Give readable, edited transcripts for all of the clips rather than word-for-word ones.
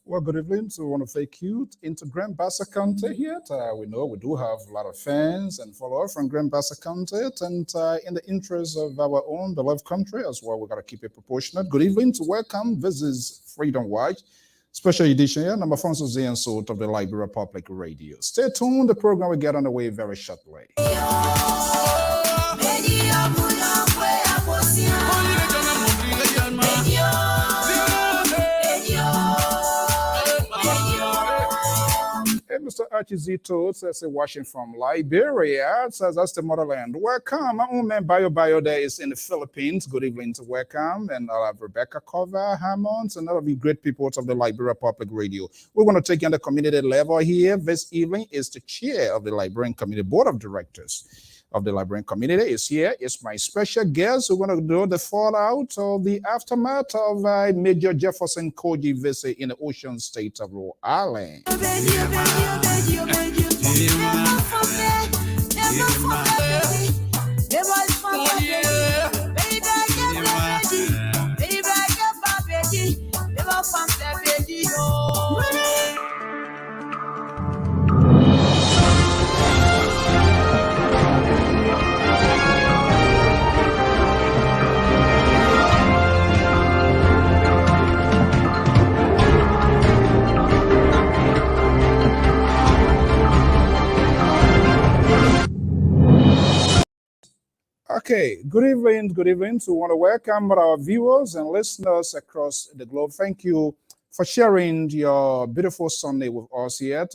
Well, good evening to one of Acute into Grand Bassa County here. We know we do have a lot of fans and followers from Grand Bassa County, and in the interest of our own beloved country as well, we got to keep it proportionate. Good evening to welcome. This is Freedom Watch, special edition here. I'm Alphonso Zean Soe of the Liberian Public Radio. Stay tuned. The program will get underway very shortly. Mr. Archizito says watching from Liberia, says that's the motherland. Welcome. My own man Bio there is in the Philippines. Good evening to welcome. And I'll have Rebecca Cover, Hammonds, and all of you great people of the Liberian Public Radio. We're going to take on the community level here. This evening is the chair of the Liberian Community Board of Directors of the Liberian community is here. It's my special guest. We're going to do the fallout of the aftermath of Major Jefferson KOJI visit in the ocean state of Rhode Island. Okay, good evening. So we want to welcome our viewers and listeners across the globe. Thank you for sharing your beautiful Sunday with us here,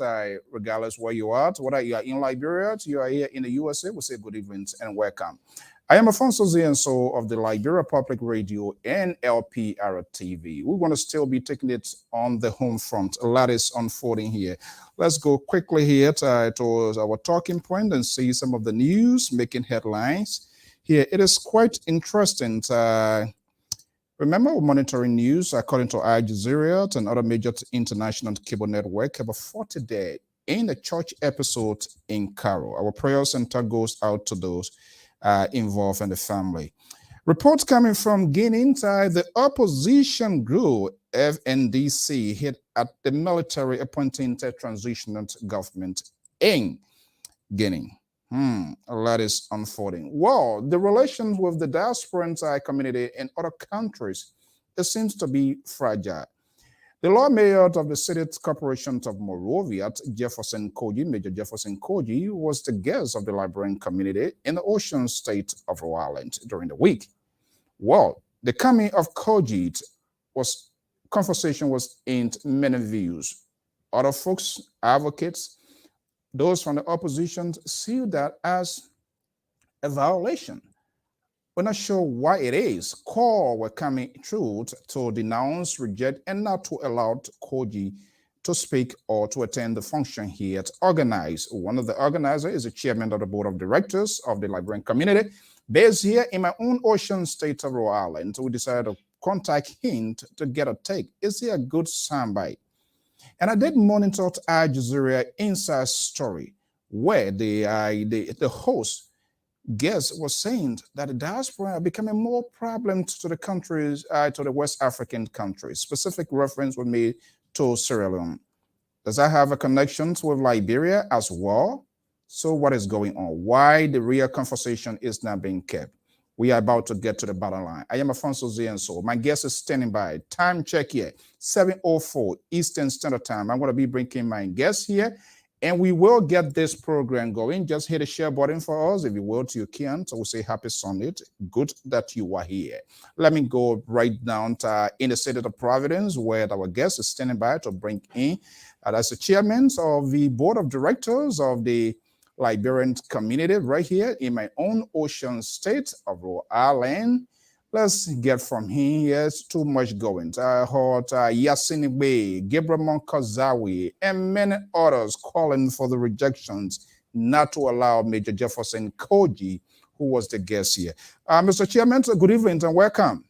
regardless where you are, whether you are in Liberia, you are here in the USA, we say good evening and welcome. I am Alphonso Zean Soe of the Liberian Public Radio and Lpr-Tv. We're going to still be taking it on the home front. A lot is unfolding here. Let's go quickly here to our talking point and see some of the news making headlines. Here, it is quite interesting. Remember, we're monitoring news according to Al Jazeera and other major international cable network. About 40 dead in a church episode in Cairo. Our prayers and thought goes out to those involved and the family. Reports coming from Guinea, the opposition group FNDC hit at the military appointing the transitional government in Guinea. A lot is unfolding. Well, the relations with the diasporan community in other countries, it seems to be fragile. The Lord Mayor of the City Corporation of Monrovia, Jefferson KOJI, Major Jefferson KOJI, was the guest of the Liberian community in the ocean state of Rhode Island during the week. Well, the coming of KOJI conversation was in many views. Other folks, advocates, those from the opposition see that as a violation We're not sure why it is. Call were coming through to denounce, reject, and not to allow KOJI to speak or to attend the function here to organize. One of the organizers is the chairman of the board of directors of the Liberian community, based here in my own ocean state of Rhode Island. So we decided to contact him to get a take. Is he a good soundbite? And I did monitor Al Jazeera Inside Story, where the host guest was saying that the diaspora are becoming more problem to the countries, to the West African countries. Specific reference was made to Sierra Leone. Does that have a connection with Liberia as well? So what is going on? Why the real conversation is not being kept? We are about to get to the bottom line. I am Alphonso Zean Soe. My guest is standing by. Time check here, 7:04 Eastern Standard Time. I'm going to be bringing my guest here, and we will get this program going. Just hit the share button for us, if you will, to your can. So we say happy Sunday. Good that you are here. Let me go right down to in the state of Providence, where our guest is standing by to bring in. That's the chairman of the board of directors of the Liberian community right here in my own ocean state of Rhode Island. Let's get from here. Yes, too much going. I heard Yasin Bey, Gabriel Monkazawi, and many others calling for the rejections not to allow Major Jefferson KOJI, who was the guest here. Mr. Chairman, good evening and welcome.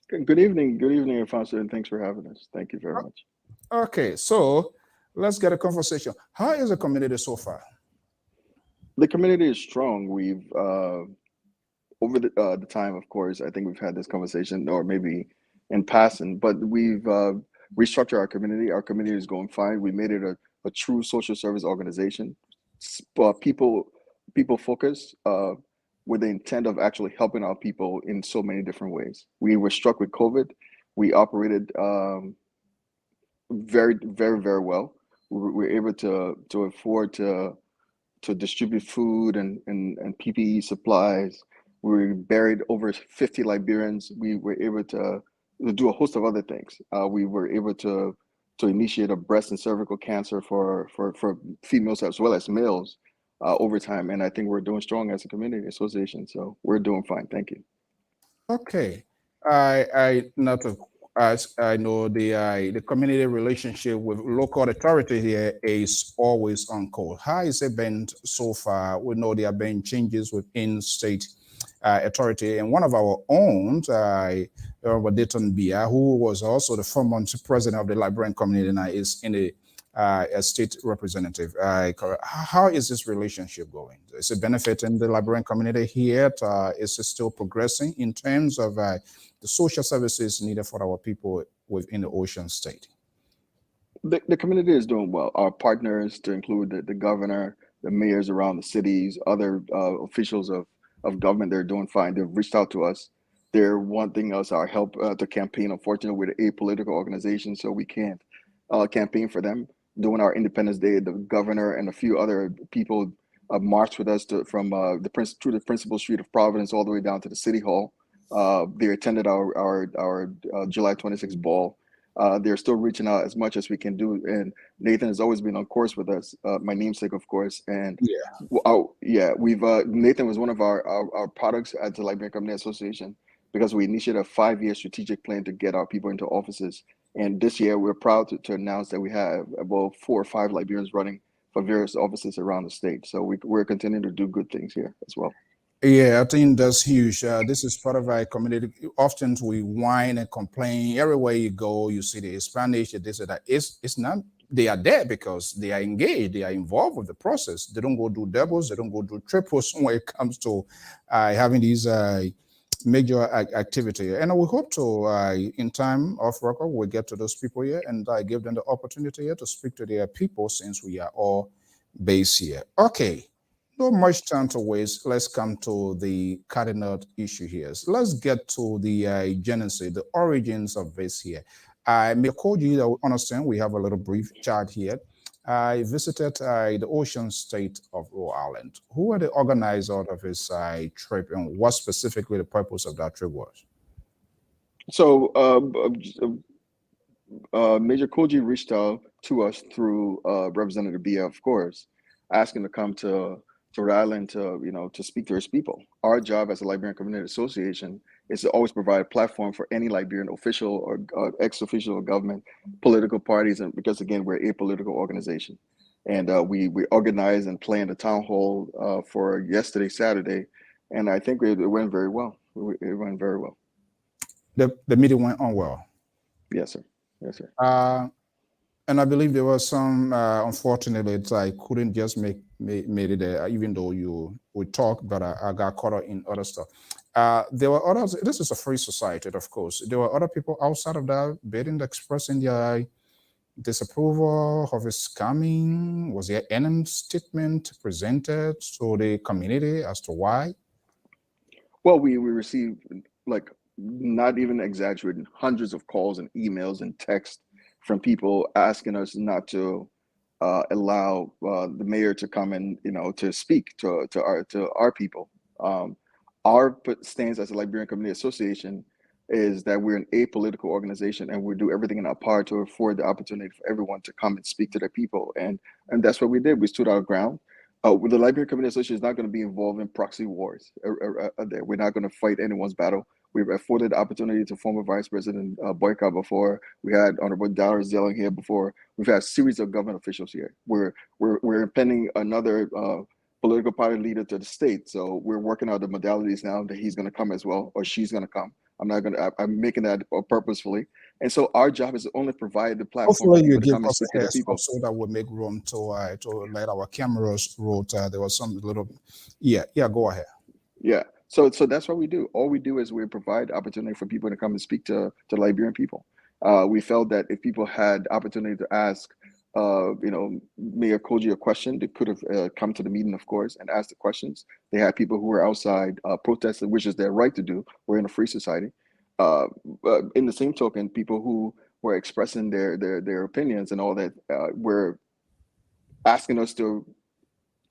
Good evening, Alphonso, and thanks for having us. Thank you very much. Okay, so let's get a conversation. How is the community so far? The community is strong. We've over the time, of course, I think we've had this conversation, or maybe in passing, but we've restructured our community. Our community is going fine. We made it a true social service organization, people focused, with the intent of actually helping our people in so many different ways. We were struck with COVID. We operated very, very, very well. We were able to afford to distribute food and PPE supplies. We buried over 50 Liberians. We were able to do a host of other things. We were able to initiate a breast and cervical cancer for females as well as males over time. And I think we're doing strong as a community association. So we're doing fine. Thank you. Okay. I know the community relationship with local authority here is always on call. How has it been so far? We know there have been changes within state authority, and one of our own, Dayton Bia, who was also the former president of the Liberian community, now is in the state representative. How is this relationship going? Is it benefiting the Liberian community here? Is it still progressing in terms of the social services needed for our people within the ocean state? The community is doing well. Our partners, to include the governor, the mayors around the cities, other officials of government, they're doing fine. They've reached out to us. They're wanting us our help to campaign. Unfortunately, we're a political organization, so we can't campaign for them. During our Independence Day, the governor and a few other people marched with us from through the principal street of Providence all the way down to the city hall. They attended our July 26th ball. They're still reaching out as much as we can do, and Nathan has always been on course with us. My namesake, of course, and we've Nathan was one of our products at the Liberian Community Association, because we initiated a 5-year strategic plan to get our people into offices. And this year, we're proud to announce that we have about 4 or 5 Liberians running for various offices around the state. So we're continuing to do good things here as well. Yeah, I think that's huge. This is part of our community. Often we whine and complain. Everywhere you go, you see the Spanish, this or that. It's not, they are there because they are engaged, they are involved with the process. They don't go do doubles, they don't go do triples when it comes to having these major activity. And we hope to, in time off record, we'll get to those people here and give them the opportunity here to speak to their people, since we are all based here. Okay. No much time to waste. Let's come to the cardinal issue here. So let's get to the genesis, the origins of this here. Mr. KOJI, I understand we have a little brief chat here. I visited the ocean state of Rhode Island. Who were the organizers of this trip, and what specifically the purpose of that trip was? So Major KOJI reached out to us through Representative Bia, of course, asking to come to Rhode Island to, to speak to his people. Our job as a Liberian Community Association is to always provide a platform for any Liberian official or ex-official of government, political parties, and because again, we're a apolitical organization. And we organized and planned a town hall for yesterday, Saturday, and I think it went very well. It went very well. The meeting went on well. Yes, sir. Yes, sir. And I believe there was some, unfortunately, I couldn't just make it there, even though we talked, but I got caught up in other stuff. There were others. This is a free society, of course. There were other people outside of that bidding, expressing their disapproval of his coming. Was there any statement presented to the community as to why? Well, we received, like, not even exaggerating, hundreds of calls and emails and texts from people asking us not to allow the mayor to come and to speak to our people. Our stance as a Liberian Community Association is that we're an apolitical organization, and we do everything in our power to afford the opportunity for everyone to come and speak to their people, and that's what we did. We stood our ground. The Liberian Community Association is not going to be involved in proxy wars. We're not going to fight anyone's battle. We've afforded the opportunity to former Vice President Boyka before. We had Honorable Dara Zelling here before. We've had a series of government officials here. We're impending another political party leader to the state. So we're working out the modalities now that he's going to come as well, or she's going to come. I'm making that purposefully. And so our job is to only provide the platform Hopefully for people you to give come and us speak a to their people. so that would make room to let our cameras roll. There was some little, yeah, go ahead. Yeah. So that's what we do. All we do is we provide opportunity for people to come and speak to Liberian people. We felt that if people had opportunity to ask, Mayor KOJI a question, they could have come to the meeting, of course, and asked the questions. They had people who were outside protesting, which is their right to do. We're in a free society. In the same token, people who were expressing their opinions and all that were asking us to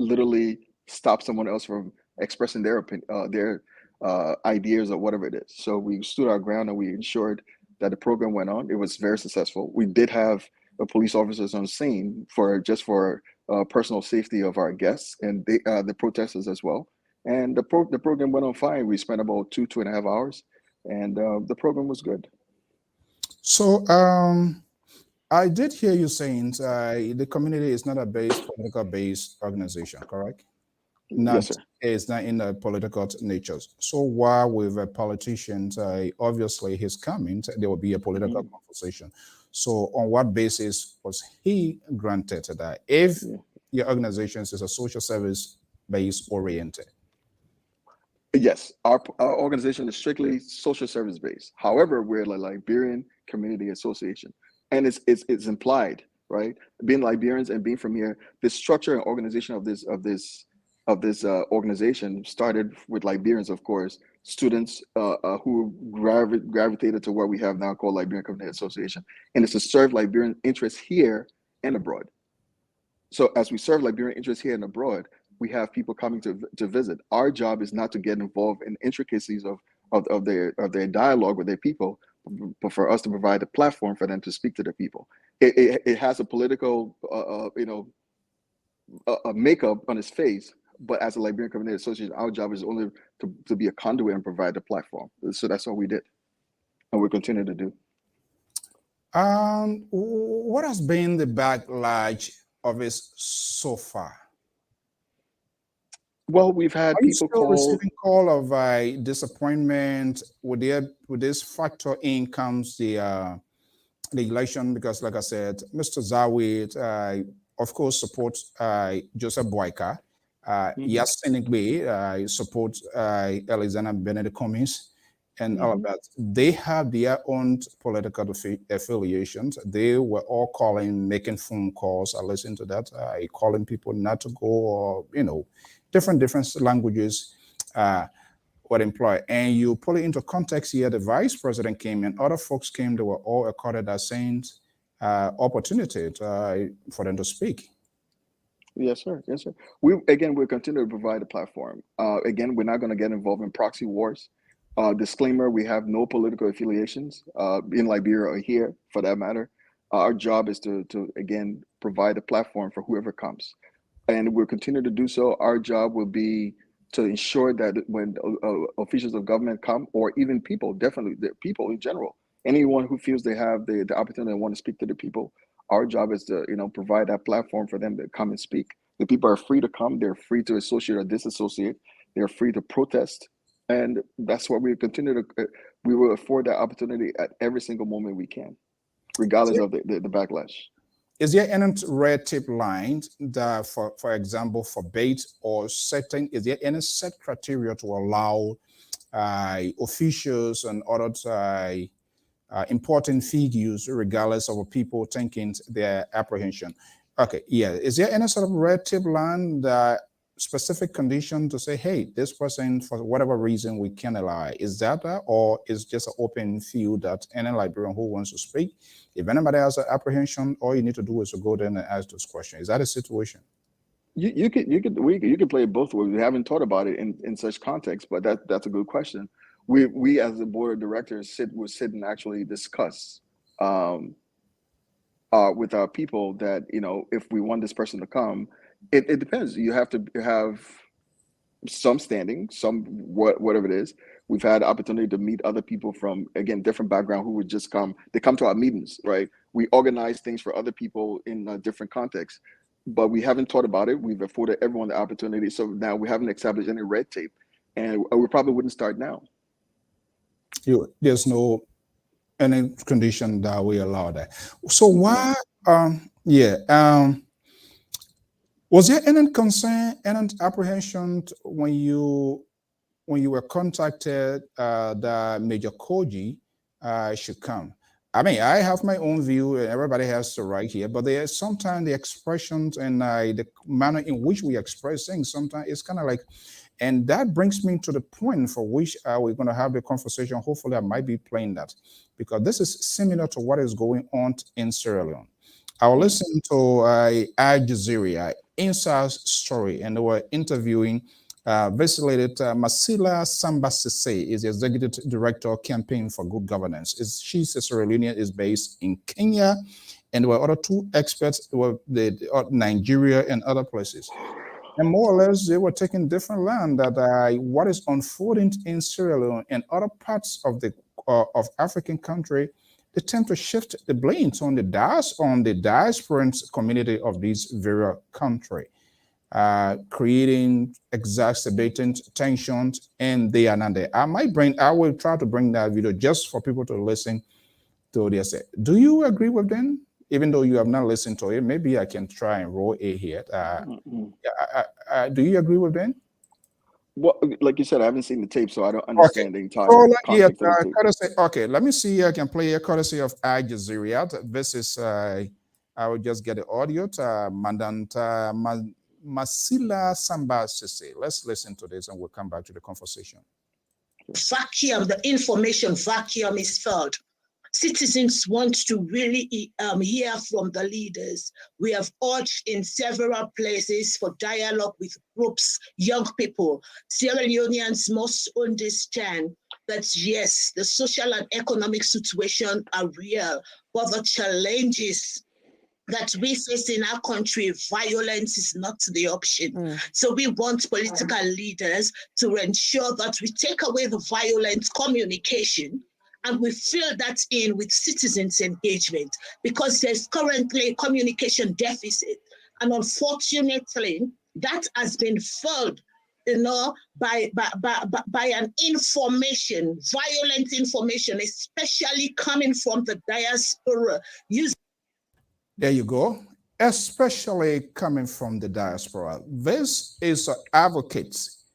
literally stop someone else from expressing their opinion, their ideas or whatever it is. So we stood our ground and we ensured that the program went on. It was very successful. We did have police officers on scene for personal safety of our guests and the protesters as well. And the program went on fine. We spent about 2.5 hours, and the program was good. So I did hear you saying the community is not a political based organization, correct? Yes, sir. It's not in the political nature. So while with a politician, obviously his coming, there will be a political conversation. So on what basis was he granted that if your organization is a social service based oriented? Yes, our organization is strictly social service based. However, we're a Liberian Community Association, and it's implied, right? Being Liberians and being from here, the structure and organization of this organization started with Liberians, of course, students who gravitated to what we have now called Liberian Community Association, and it's to serve Liberian interests here and abroad. So as we serve Liberian interests here and abroad, we have people coming to visit. Our job is not to get involved in intricacies of their dialogue with their people, but for us to provide a platform for them to speak to their people. It has a political, a makeup on its face, but as a Liberian Community Association, our job is only to be a conduit and provide the platform. So that's what we did, and we continue to do. What has been the backlash of it so far? Well, we've had people receiving call of disappointment. Would this factor in comes the election? Because, like I said, Mr. Zawit, of course, supports Joseph Boyka. Yes, NAGBE supports Alexander Benedict Cummings and all of that. They have their own political affiliations. They were all making phone calls. I listened to that, calling people not to go, or different languages were employed. And you put it into context here, the vice president came and other folks came, they were all accorded that same opportunity for them to speak. Yes, sir. Yes, sir. We'll continue to provide a platform. Again, we're not going to get involved in proxy wars. Disclaimer, we have no political affiliations in Liberia or here, for that matter. Our job is to again, provide a platform for whoever comes. and we'll continue to do so. Our job will be to ensure that when officials of government come, or even people, definitely the people in general, anyone who feels they have the opportunity and want to speak to the people, our job is to, provide that platform for them to come and speak. The people are free to come. They're free to associate or disassociate. They're free to protest. And that's what we continue to, we will afford that opportunity at every single moment we can, regardless of the backlash. Is there any red tape lines that, for example, forbade or setting, is there any set criteria to allow officials and other important figures, regardless of people thinking their apprehension? Okay, yeah. Is there any sort of red tape line that specific condition to say, hey, this person, for whatever reason, we can allow? Is that or is just an open field that any librarian who wants to speak, if anybody has an apprehension, all you need to do is to go there and ask those questions? Is that a situation? You could play it both ways. We haven't thought about it in such context, but that's a good question. We as the board of directors would sit and actually discuss with our people that, if we want this person to come, it depends. You have to have some standing, whatever it is. We've had the opportunity to meet other people from, again, different background who would just come. They come to our meetings, right? We organize things for other people in a different context, but we haven't thought about it. We've afforded everyone the opportunity. So now we haven't established any red tape, and we probably wouldn't start now. There's no any condition that we allow that. So why? Was there any concern, any apprehension when you were contacted that Major KOJI should come? I mean, I have my own view, and everybody has to right here, but there's sometimes the expressions and the manner in which we express things, sometimes it's kind of like, and that brings me to the point for which we're going to have the conversation. Hopefully I might be playing that, because this is similar to what is going on in Sierra Leone. I was listening to Al Jazeera Inside Story, and they were interviewing Vacillated Masila Samba Sese is the executive director of Campaign for Good Governance. She's a Sierra Leonean, is based in Kenya, and there were other two experts, were Nigeria and other places. And more or less, they were taking different land that what is unfolding in Sierra Leone and other parts of the of African country. They tend to shift the blame on the diasporan community of these various country, creating, exacerbating tensions, and they are not there. I will try to bring that video just for people to listen to this. Do you agree with them? Even though you have not listened to it, maybe I can try and roll it here. Do you agree with them? Well, like you said, I haven't seen the tape, so I don't understand the entire context of the tape. Courtesy, okay, let me see. I can play a courtesy of Al Jazeera. This is, I will just get the audio to Mandanta Masila Samba Sese. Let's listen to this and we'll come back to the conversation. Vacuum, the information vacuum is felt. Citizens want to really hear from the leaders. We have urged in several places for dialogue with groups, young people. Sierra Leoneans must understand that, yes, the social and economic situation are real, but the challenges that we face in our country, violence is not the option. So we want political leaders to ensure that we take away the violent communication and we fill that in with citizens' engagement, because there's currently a communication deficit. And unfortunately, that has been filled, by an information, violent information, especially coming from the diaspora. There you go. Especially coming from the diaspora. This is advocates.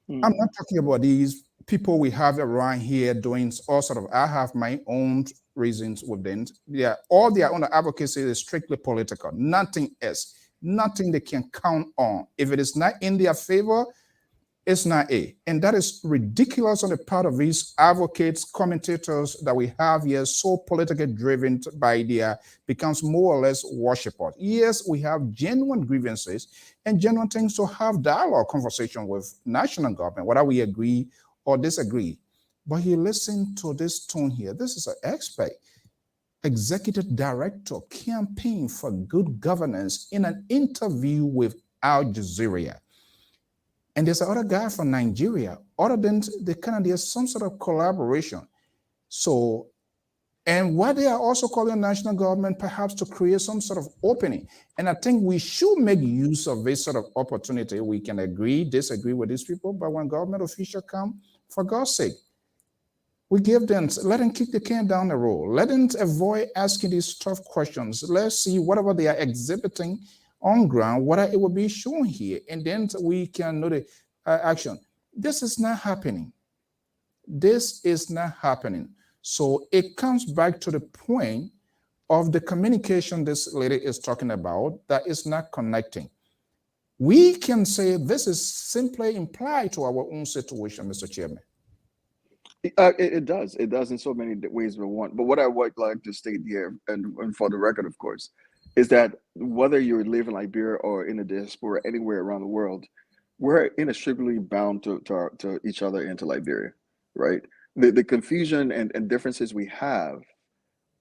I'm not talking about these people we have around here doing all sort of, I have my own reasons with them. Yeah, all their own advocacy is strictly political, nothing else, nothing they can count on. If it is not in their favor, it's not and that is ridiculous on the part of these advocates, commentators that we have here, so politically driven by their, becomes more or less worshipers. Yes, we have genuine grievances and genuine things to have dialogue, conversation with national government, whether we agree or disagree. But you listen to this tone here. This is an expert, executive director, Campaign for Good Governance, in an interview with Al Jazeera. And there's another guy from Nigeria. Other than the Canada, there's some sort of collaboration. So, and what they are also calling national government perhaps to create some sort of opening. And I think we should make use of this sort of opportunity. We can agree, disagree with these people, but when government officials come, for God's sake, we give them, let them kick the can down the road. Let them avoid asking these tough questions. Let's see whatever they are exhibiting on ground, what it will be shown here. And then we can know the action. This is not happening. This is not happening. So it comes back to the point of the communication this lady is talking about that is not connecting. We can say this is simply implied to our own situation, Mr. Chairman. It does in so many ways we want. But what I would like to state here, and for the record, of course, is that whether you live in Liberia or in the diaspora anywhere around the world, we're inextricably bound to each other and to Liberia, right? The confusion and differences we have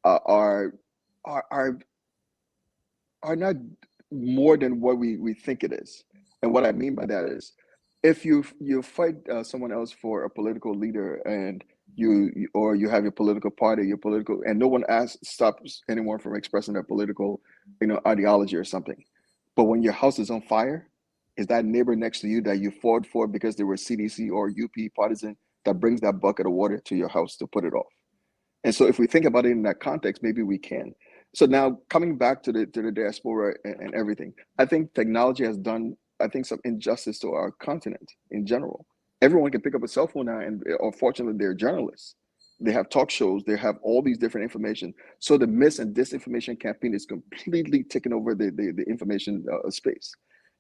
are not more than what we think it is. And what I mean by that is, if you fight someone else for a political leader, and you have your political party, and no one stops anyone from expressing their political, ideology or something. But when your house is on fire, is that neighbor next to you that you fought for because they were CDC or UP partisan that brings that bucket of water to your house to put it off? And so if we think about it in that context, maybe we can. So now coming back to the diaspora and everything, I think technology has done, some injustice to our continent in general. Everyone can pick up a cell phone now, and unfortunately, they're journalists. They have talk shows. They have all these different information. So the mis and disinformation campaign is completely taking over the information space.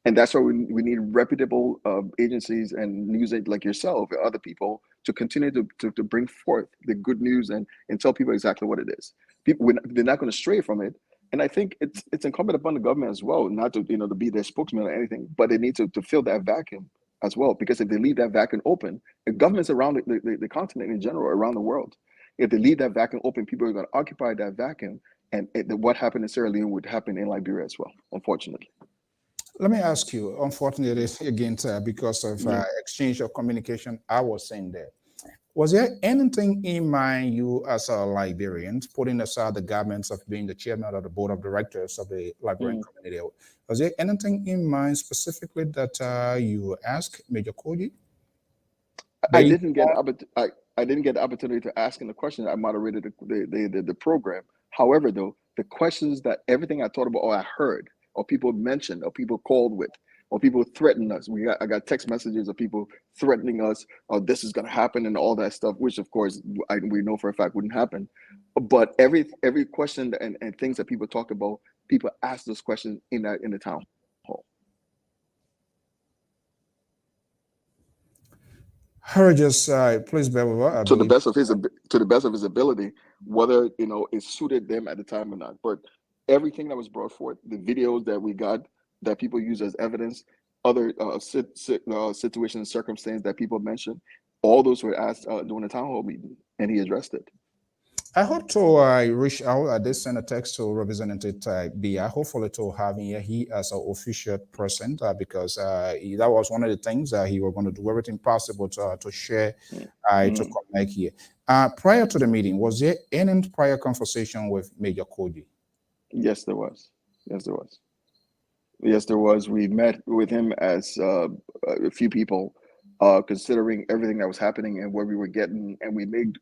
And that's why we need reputable agencies and news like yourself and other people to continue to bring forth the good news and tell people exactly what it is. People, they're not going to stray from it. And I think it's incumbent upon the government as well, not to to be their spokesman or anything, but they need to fill that vacuum as well. Because if they leave that vacuum open, the governments around the continent in general, around the world, if they leave that vacuum open, people are going to occupy that vacuum, and what happened in Sierra Leone would happen in Liberia as well, unfortunately. Let me ask you, unfortunately, again, because of exchange of communication, I was saying that. Was there anything in mind, you as a Liberian, putting aside the governments of being the chairman of the board of directors of the Liberian community, was there anything in mind specifically that you asked Major KOJI? I didn't get the opportunity to ask him the question. I moderated the program. However, though, the questions that everything I thought about or I heard or people mentioned or people called with or people threatened us. I got text messages of people threatening us, oh, this is going to happen and all that stuff, which of course we know for a fact wouldn't happen. But every question and things that people talked about, people asked those questions in the town hall. Just please bear with us. To the best of his ability, whether it suited them at the time or not. But everything that was brought forth, the videos that we got that people use as evidence, other situations and circumstances that people mentioned, all those were asked during the town hall meeting, and he addressed it. I hope to reach out. I did send a text to Representative Bia, hopefully to have he as an official person, because that was one of the things that he was going to do everything possible to share, to connect here. Prior to the meeting, was there any prior conversation with Major KOJI? Yes, there was. Yes, there was. Yes, there was. We met with him as a few people, considering everything that was happening and where we were getting, and we made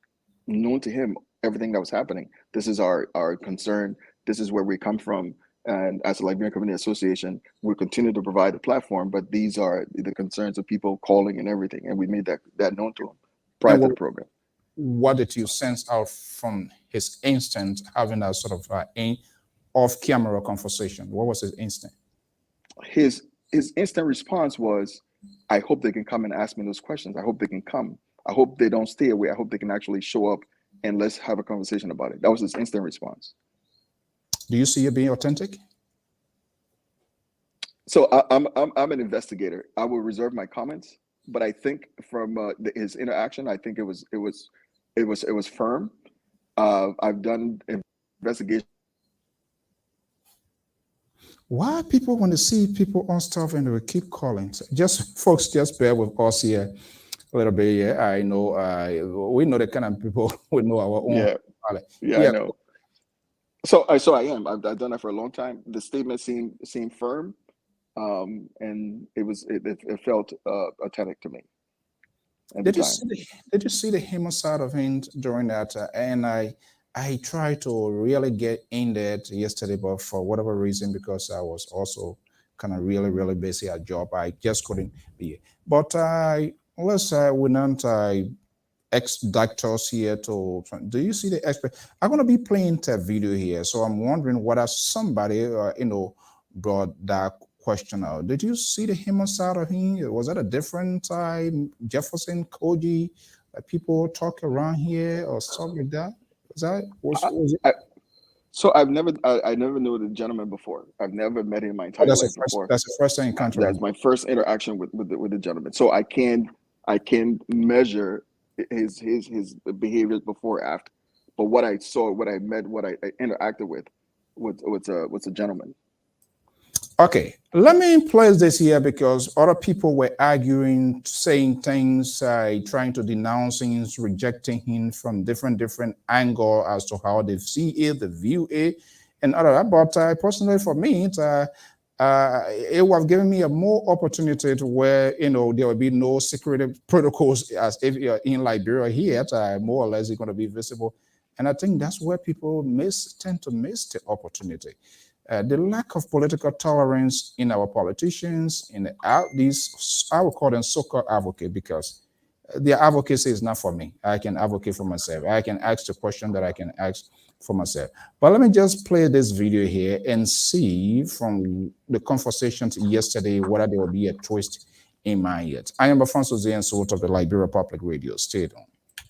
known to him everything that was happening. This is our concern. This is where we come from. And as a Liberian Community Association, we continue to provide the platform, but these are the concerns of people calling and everything. And we made that known to him prior to the program. What did you sense out from his instant having that sort of off-camera conversation? What was his instant? His instant response was, I hope they can come and ask me those questions. I hope they can come. I hope they don't stay away. I hope they can actually show up and let's have a conversation about it. That was his instant response. Do you see it being authentic? So I'm an investigator. I will reserve my comments, but I think from his interaction, I think it was firm. I've done investigation. Why people want to see people on stuff and they will keep calling? So just folks, just bear with us here a little bit. Yeah, I know. We know the kind of people we know our own. Yeah, yeah, Yeah. I know. So I am. I've done that for a long time. The statement seemed firm, and it felt authentic to me at the time. Did you see the human side of it during that? And I tried to really get in there yesterday, but for whatever reason, because I was also kind of really busy at job, I just couldn't be. But unless we not ex-doctors here to, do you see the expert? I'm going to be playing the video here, so I'm wondering whether somebody brought that question out. Did you see the human side of him? Was that a different time? Jefferson, KOJI, people talk around here or stuff like that? Was it? So I never knew the gentleman before. I've never met him in my entire life before. That's the first time you encountered him. That's my first interaction with the gentleman. So I can measure his behaviors before, after. But what I saw, what I met, what I interacted with was a gentleman. Okay, let me place this here because other people were arguing, saying things, trying to denounce things, rejecting him from different angle as to how they see it, the view it, and other. But personally, for me, it would have given me a more opportunity to where there will be no security protocols as if you're in Liberia here. More or less, it's going to be visible, and I think that's where people tend to miss the opportunity. The lack of political tolerance in our politicians, in these, I would call them so-called advocates, because their advocacy is not for me. I can advocate for myself. I can ask the question that I can ask for myself. But let me just play this video here and see from the conversations yesterday whether there will be a twist in my head. I am Alphonso Zean Soe of the Liberia Public Radio. Stay on.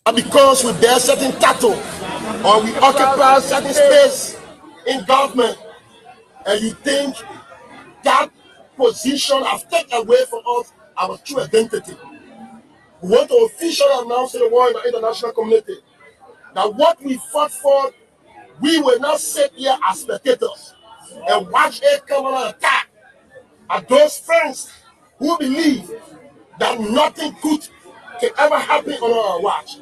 And because we bear certain title or we occupy certain space in government, and you think that position has taken away from us our true identity. We want to officially announce to the world and the international community that what we fought for, we will not sit here as spectators and watch a criminal attack at those friends who believe that nothing good can ever happen on our watch.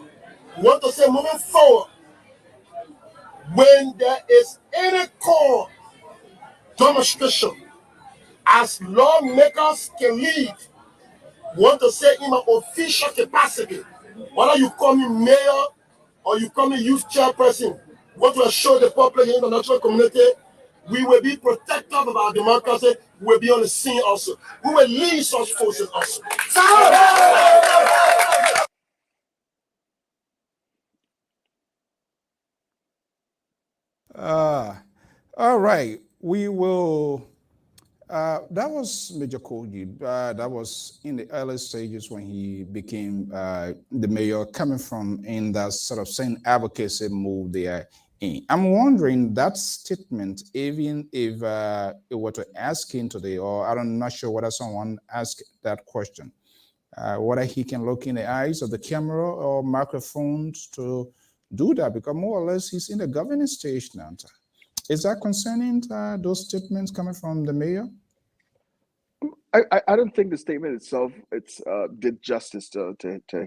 We want to say, moving forward, when there is any call demonstration, as lawmakers can lead, want to say in an official capacity, whether you call me mayor or you call me youth chairperson, want to assure the public and the international community, we will be protective of our democracy. We will be on the scene also. We will lead such forces also. All right, we will. That was Major KOJI. That was in the early stages when he became the mayor, coming from in that sort of same advocacy move there. I'm wondering that statement, even if it were to ask him today, or I'm not sure whether someone asked that question, whether he can look in the eyes of the camera or microphones to do that, because more or less he's in the governing stage now. Is that concerning, those statements coming from the mayor? I don't think the statement itself did justice to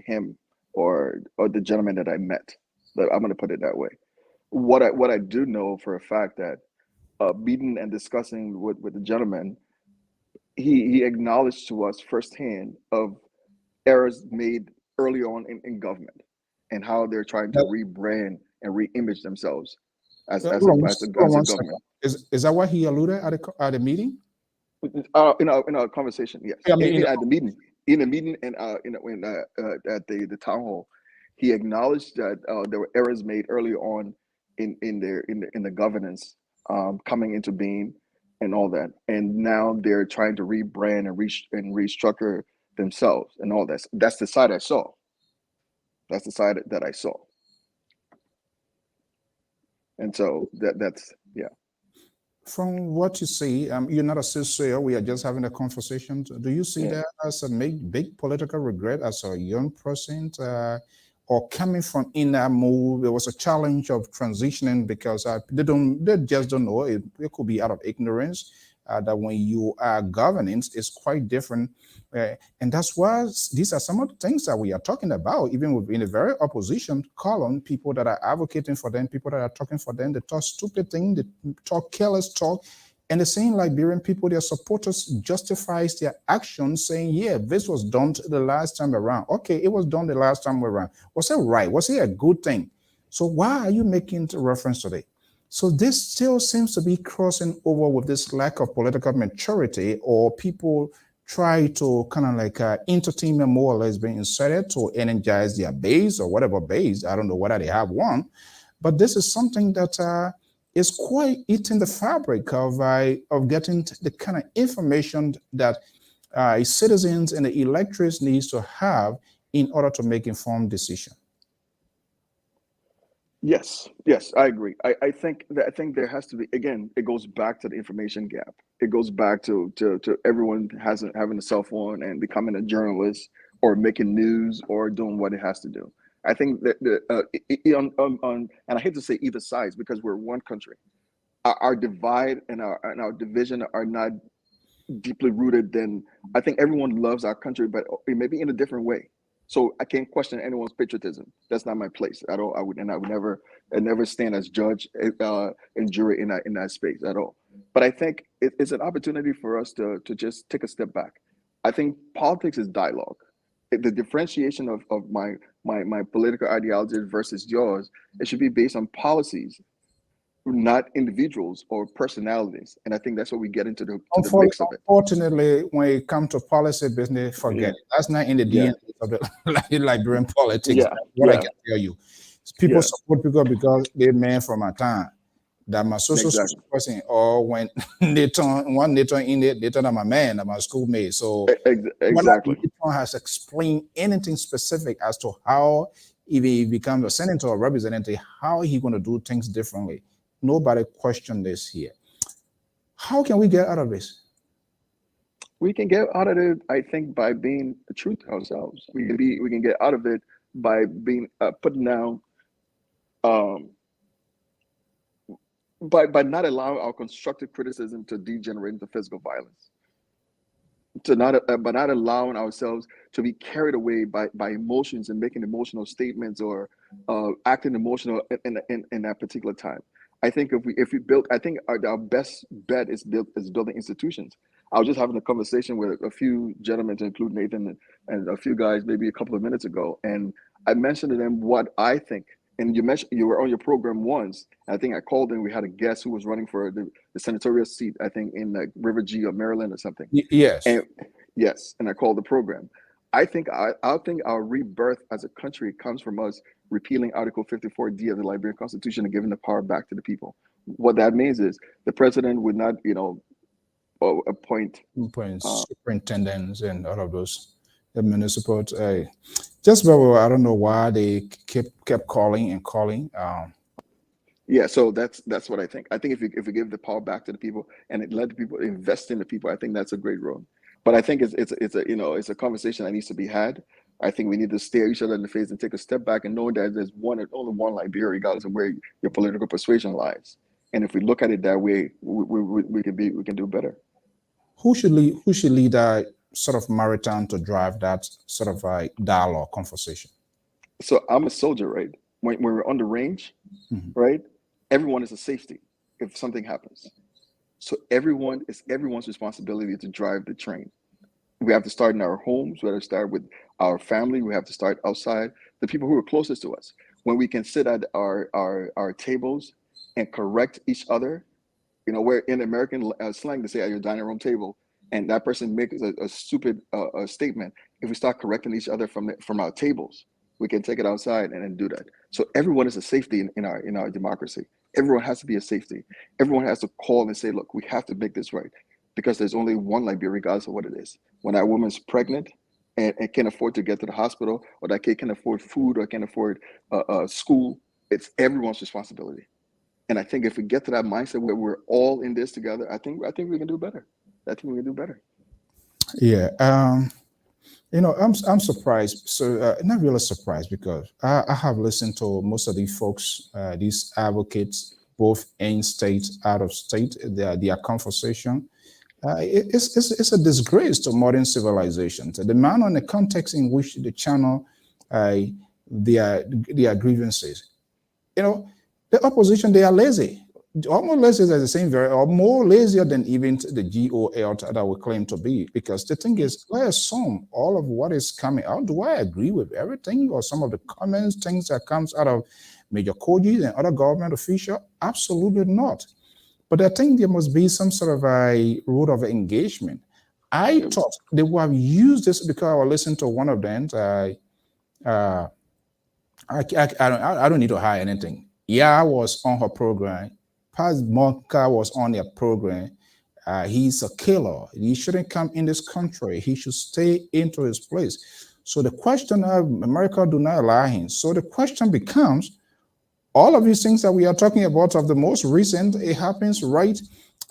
him or the gentleman that I met. But I'm going to put it that way. What I do know for a fact that meeting and discussing with the gentleman, he acknowledged to us firsthand of errors made early on in government and how they're trying to rebrand and reimage themselves as a government. Is that what he alluded at the meeting? In our conversation, yes. I mean, at the meeting, and at the town hall, he acknowledged that there were errors made early on in the governance coming into being and all that, and now they're trying to rebrand and restructure themselves and all that. That's the side I saw. That's the side that I saw, and so that's yeah. From what you see, you're not a citizen. We are just having a conversation. Do you see that as a big political regret as a young person, or coming from in that move? There was a challenge of transitioning because they just don't know. It could be out of ignorance. that when you are governing, it's quite different. And that's why these are some of the things that we are talking about, even within the very opposition column, people that are advocating for them, people that are talking for them, they talk stupid things, they talk careless talk. And the same Liberian people, their supporters justifies their actions saying, yeah, this was done the last time around. Okay, it was done the last time around. Was it right? Was it a good thing? So why are you making reference to it? So this still seems to be crossing over with this lack of political maturity, or people try to kind of like entertainment more or less being inserted to energize their base or whatever base. I don't know whether they have one, but this is something that is quite eating the fabric of getting the kind of information that citizens and the electors needs to have in order to make informed decisions. Yes, I agree. I think there has to be, again, it goes back to the information gap. It goes back to everyone having a cell phone and becoming a journalist or making news or doing what it has to do. I think that and I hate to say either sides because we're one country. Our divide and our division are not deeply rooted. Then I think everyone loves our country, but maybe in a different way. So I can't question anyone's patriotism. That's not my place. I would never stand as judge and jury in that space at all. But I think it's an opportunity for us to just take a step back. I think politics is dialogue. The differentiation of my political ideology versus yours, it should be based on policies, not individuals or personalities. And I think that's what we get into the mix of it. Unfortunately, when it comes to policy business, forget it. That's not in the DNA of the Liberian politics. That's what I can tell you. People support people because they're men from a time. That my social person, or when they turn in it, they turn I'm a man, I'm a schoolmate. So exactly. When has explained anything specific as to how, if he becomes a senator or representative, how he going to do things differently. Nobody questioned this here. How can we get out of this? We can get out of it, I think, by being true to ourselves. We can get out of it by being putting down, by not allowing our constructive criticism to degenerate into physical violence. By not allowing ourselves to be carried away by emotions and making emotional statements or acting emotional in that particular time. I think if we build, I think our best bet is building institutions. I was just having a conversation with a few gentlemen, to include Nathan and a few guys, maybe a couple of minutes ago, and I mentioned to them what I think. And you were on your program once. I think I called and we had a guest who was running for the senatorial seat, I think in like River G or Maryland or something. Yes. And I called the program. I think our rebirth as a country comes from us repealing Article 54D of the Liberian Constitution and giving the power back to the people. What that means is the president would not, appoint superintendents and all of those. The municipal, just I don't know why they kept calling and calling. So that's what I think. I think if we give the power back to the people and it let the people invest in the people, I think that's a great road. But I think it's a conversation that needs to be had. I think we need to stare each other in the face and take a step back and know that there's only one Liberia, regardless of where your political persuasion lies. And if we look at it that way, we can do better. Who should lead that sort of marathon to drive that sort of dialogue conversation? So I'm a soldier, right? When we're on the range, right? Everyone is a safety if something happens. So everyone's responsibility to drive the train. We have to start in our homes. We have to start with our family. We have to start outside, the people who are closest to us. When we can sit at our tables and correct each other, where in American slang they say at your dining room table, and that person makes a stupid statement. If we start correcting each other from our tables, we can take it outside and do that. So everyone is a safety in our democracy. Everyone has to be a safety. Everyone has to call and say, look, we have to make this right, because there's only one Liberia, regardless of what it is. When that woman's pregnant and can't afford to get to the hospital, or that kid can afford food or can afford school, it's everyone's responsibility. And I think if we get to that mindset where we're all in this together, I think we can do better. I think we can do better. Yeah. I'm surprised. So not really surprised, because I have listened to most of these folks, these advocates, both in state, out of state, their conversation. It's a disgrace to modern civilization. The man on the context in which they channel their grievances. You know, the opposition, they are lazy. Almost lazy as the same, or more lazier than even the GOL that we claim to be. Because the thing is, I assume all of what is coming out. Do I agree with everything or some of the comments, things that comes out of Major KOJI and other government officials? Absolutely not. But I think there must be some sort of a route of engagement. I thought they would have used this because I was listening to one of them. I don't need to hire anything. Yeah, I was on her program. Paz Monka was on their program. He's a killer. He shouldn't come in this country. He should stay into his place. So the question of America do not allow him. So the question becomes, all of these things that we are talking about of the most recent, it happens right.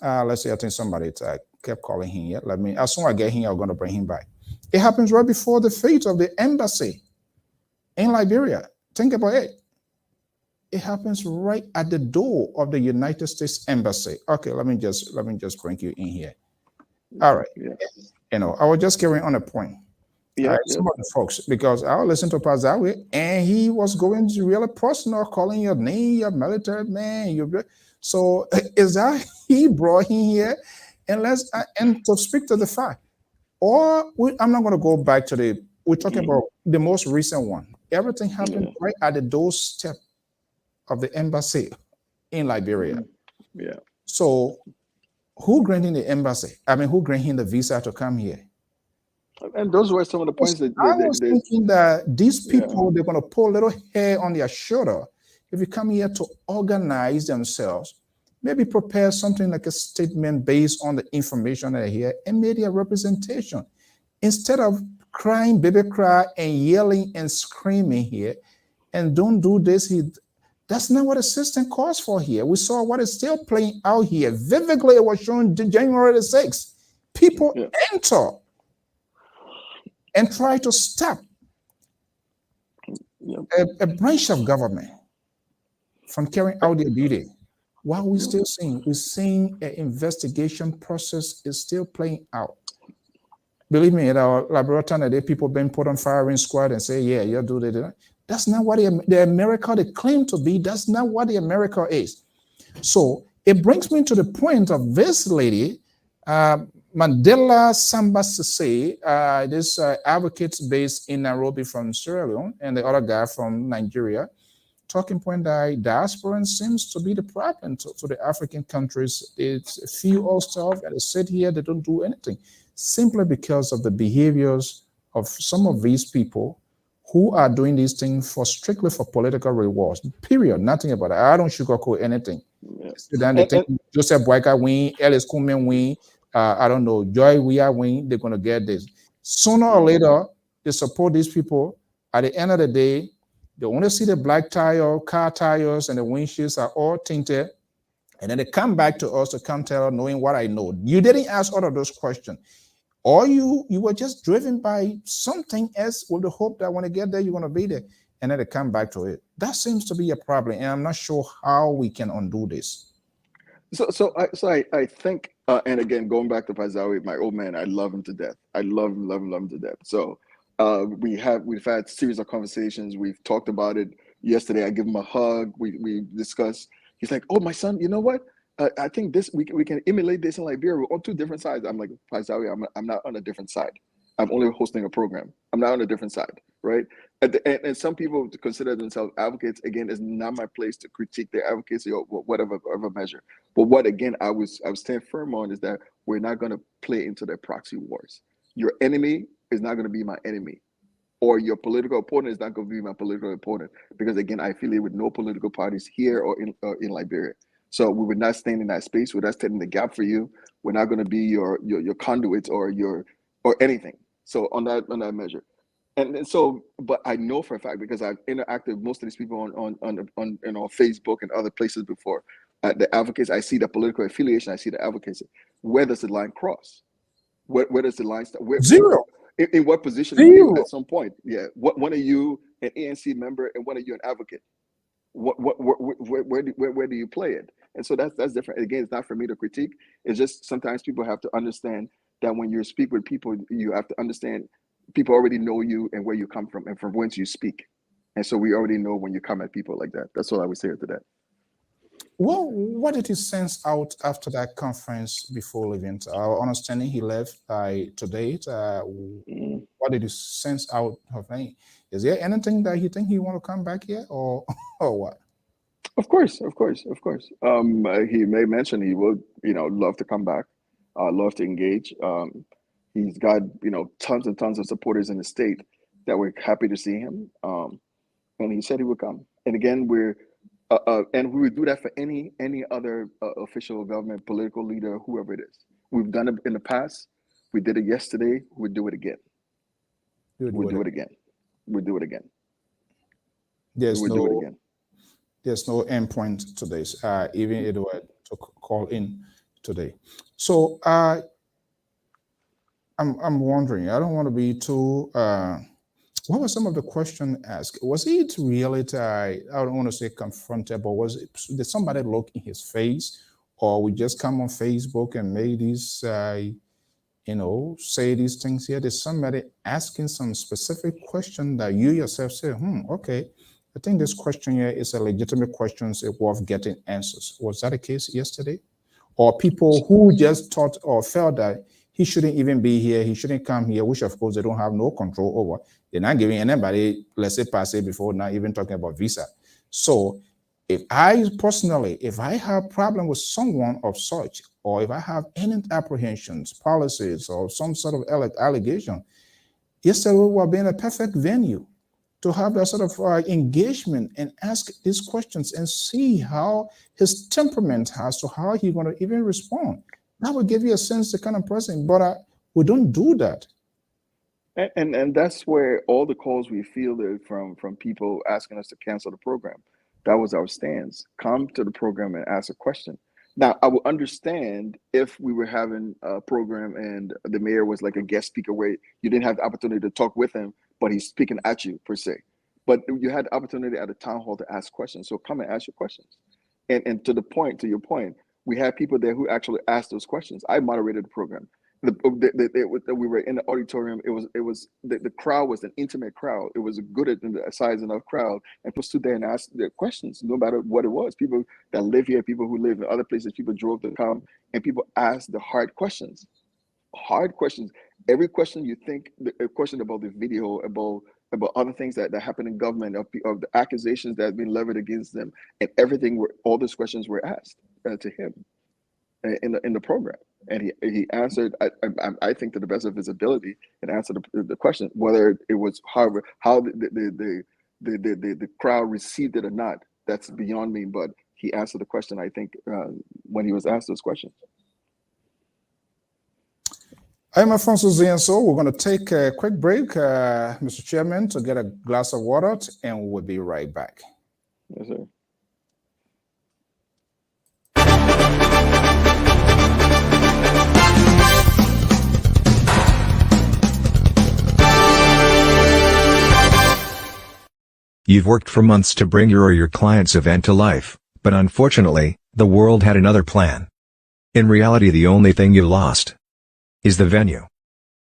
Let's say I think somebody kept calling him here. Let me, as soon as I get him, I'm going to bring him back. It happens right before the fate of the embassy in Liberia. Think about it. It happens right at the door of the United States Embassy. Okay, let me just bring you in here. All right. Yeah. You know, I was just carrying on a point. Yeah, some of the folks, because I listened to Pazawi and he was going to really personal, calling your name, your military man. So is that he brought him here? And and to speak to the fact, I'm not going to go back to we're talking about the most recent one. Everything happened right at the doorstep of the embassy in Liberia. Yeah. So who granting the embassy? I mean, who granting the visa to come here? And those were some of the points that I was thinking that these people, they're going to pull a little hair on their shoulder. If you come here to organize themselves, maybe prepare something like a statement based on the information that I hear and maybe a representation. Instead of crying, baby cry, and yelling and screaming here, and don't do this, that's not what the system calls for here. We saw what is still playing out here. Vividly, it was shown January the 6th. People enter and try to stop a branch of government from carrying out their duty. While we're seeing an investigation process is still playing out. Believe me, in our laboratory, there are people being put on firing squad and say, yeah, you do that. That's not what the America they claim to be. That's not what the America is. So it brings me to the point of this lady, Mandela Samba Sese, this advocate based in Nairobi from Sierra Leone, and the other guy from Nigeria, talking point that diaspora seems to be the problem to the African countries. It's few old stuff, and they sit here, they don't do anything, simply because of the behaviors of some of these people who are doing these things strictly for political rewards. Period. Nothing about it. I don't sugarcoat anything. Then they think Joseph Boyka win, Ellis Kuhlman win, I don't know, Joy Weah win, they're going to get this. Sooner or later, they support these people. At the end of the day, they only see the black tire, car tires, and the windshields are all tinted. And then they come back to us to come tell us, knowing what I know. You didn't ask all of those questions. Or you were just driven by something else with the hope that when they get there, you're going to be there. And then they come back to it. That seems to be a problem. And I'm not sure how we can undo this. So I think, and again, going back to Pazawi, my old man, I love him to death. I love him to death. So we've had a series of conversations. We've talked about it yesterday. I give him a hug. We discussed. He's like, oh, my son, you know what? I think this we can emulate this in Liberia. We're on two different sides. I'm like, Pazawi, I'm not on a different side. I'm only hosting a program. I'm not on a different side, right? And some people consider themselves advocates. Again, it's not my place to critique their advocacy or whatever measure. But what, again, I stand firm on is that we're not going to play into their proxy wars. Your enemy is not going to be my enemy, or your political opponent is not going to be my political opponent. Because again, I affiliate with no political parties here or in Liberia. So we would not stand in that space. We're not standing the gap for you. We're not going to be your conduits or anything. So on that measure, and so, but I know for a fact, because I've interacted with most of these people on Facebook and other places before. The advocates, I see the political affiliation, I see the advocacy. Where does the line cross? Where does the line start? Zero. In what position are you at some point? Yeah. When are you an ANC member and when are you an advocate? Where do you play it? And so that's different. Again, it's not for me to critique. It's just sometimes people have to understand that when you speak with people, you have to understand people already know you and where you come from and from whence you speak. And so we already know when you come at people like that. That's all I would say to that. Well, what did you sense out after that conference before leaving? Our understanding he left today. What did you sense out of him? Is there anything that you think he want to come back here or or what? Of course. He may mention he would, love to come back, love to engage. He's got, tons and tons of supporters in the state that were happy to see him. And he said he would come. And again, and we would do that for any other official of government, political leader, whoever it is. We've done it in the past. We did it yesterday. We'd do it again. We'll do it again. There's no end point to this. Even Edward to call in today. So I'm wondering. I don't want to be too. What were some of the questions asked? Was it really, I don't want to say confronted, but did somebody look in his face, or we just come on Facebook and made these, say these things here? Did somebody asking some specific question that you yourself say, okay, I think this question here is a legitimate question, it's worth getting answers. Was that the case yesterday? Or people who just thought or felt that he shouldn't even be here, he shouldn't come here, which of course they don't have no control over. They're not giving anybody, let's say, passe before, not even talking about visa. So if I have problem with someone of such, or if I have any apprehensions, policies, or some sort of allegation, yesterday would be in a perfect venue to have that sort of engagement and ask these questions and see how his temperament has to how he's going to even respond. That would give you a sense of the kind of person, but we don't do that. And that's where all the calls we fielded from people asking us to cancel the program. That was our stance. Come to the program and ask a question. Now, I would understand if we were having a program and the mayor was like a guest speaker where you didn't have the opportunity to talk with him, but he's speaking at you per se. But you had the opportunity at a town hall to ask questions. So come and ask your questions. And to your point, we had people there who actually asked those questions. I moderated the program. We were in the auditorium. The crowd was an intimate crowd. It was a good size enough crowd, and people stood there and asked their questions, no matter what it was. People that live here, people who live in other places, people drove to come, and people asked the hard questions. Hard questions. Every question you think, a question about the video, about other things that happen in government, of the accusations that have been levied against them, and everything. All those questions were asked to him in the program. And he answered, I think, to the best of his ability, and answered the question. Whether it was how the crowd received it or not, that's beyond me. But he answered the question, I think, when he was asked those questions. I'm Alphonso Zean Soe. We're going to take a quick break, Mr. Chairman, to get a glass of water, and we'll be right back. Yes, sir. You've worked for months to bring your or your client's event to life, but unfortunately, the world had another plan. In reality, the only thing you lost is the venue.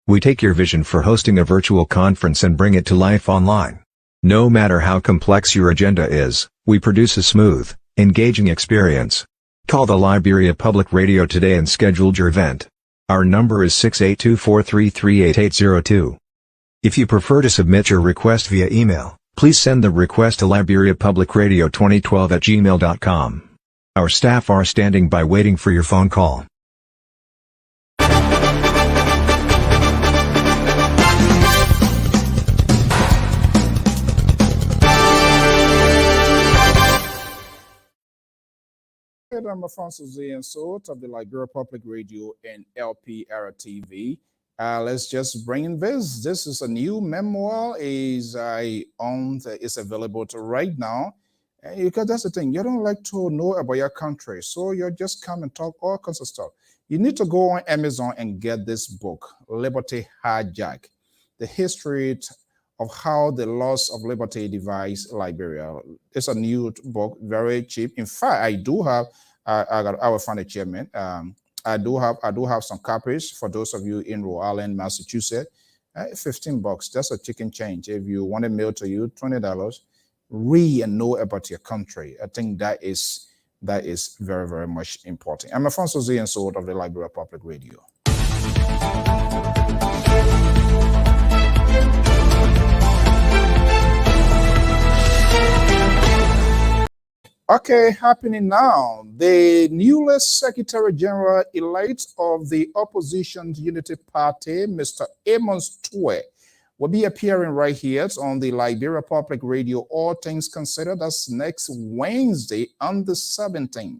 We take your vision for hosting a virtual conference and bring it to life online. No matter how complex your agenda is, we produce a smooth, engaging experience. Call the Liberia Public Radio today and schedule your event. Our number is 682-433-8802. If you prefer to submit your request via email, please send the request to liberiapublicradio2012@gmail.com. Our staff are standing by waiting for your phone call. I'm Alphonso Zean Soe of the Liberia Public Radio and Lpr-Tv. Let's just bring in this. This is a new memoir. It's available to right now. Because that's the thing, you don't like to know about your country, so you just come and talk all kinds of stuff. You need to go on Amazon and get this book, Liberty Hijack, the history of how the loss of liberty divides Liberia. It's a new book, very cheap. In fact, I do have I will find a chairman. I do have some copies for those of you in Rhode Island, Massachusetts. $15, that's a chicken change. If you want a mail to you, $20. Read and know about your country. I think that is very, very much important. I'm Alphonso Zean Soe of the Liberian Public Radio. Okay, happening now. The newest Secretary General elect of the Opposition Unity Party, Mr. Alphonso Zean, will be appearing right here on the Liberian Public Radio, All Things Considered. That's next Wednesday on the 17th,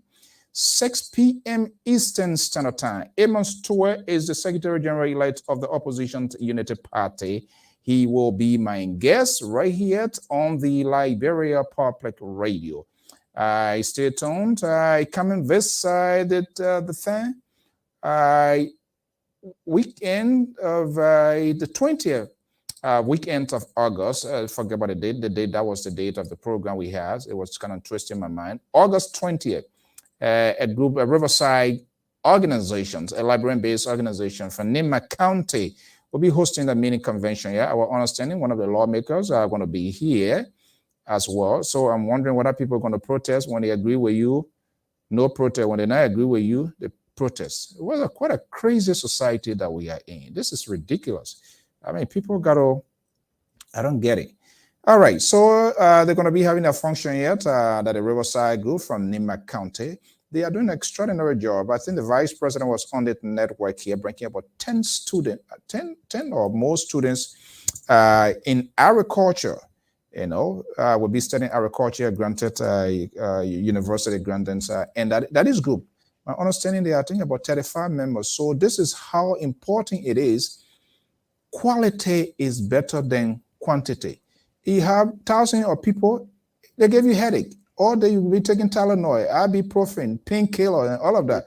6 p.m. Eastern Standard Time. Alphonso Zean is the Secretary General elect of the Opposition Unity Party. He will be my guest right here on the Liberian Public Radio. Stay tuned. I come in this side the thing. Weekend of the 20th weekend of August. Forget about the date. The date, that was the date of the program we had. It was kind of twisting my mind. August 20th, a group of Riverside organizations, a Liberian-based organization from Nima County, will be hosting the mini convention. Yeah, our understanding, one of the lawmakers are going to be here as well. So I'm wondering whether people are going to protest. When they agree with you, no protest. When they not agree with you, they protest. It was quite a crazy society that we are in. This is ridiculous. I mean, people got to, I don't get it. All right, so they're going to be having a function yet that the Riverside group from Nima County. They are doing an extraordinary job. I think the vice president was on the network here, bringing about 10 students, 10 or more students in agriculture. Will be studying agriculture, granted university grants, and that is group. My understanding, they are thinking about 35 members. So this is how important it is. Quality is better than quantity. You have thousands of people, they give you headache, or they will be taking Tylenol, ibuprofen, painkiller, and all of that.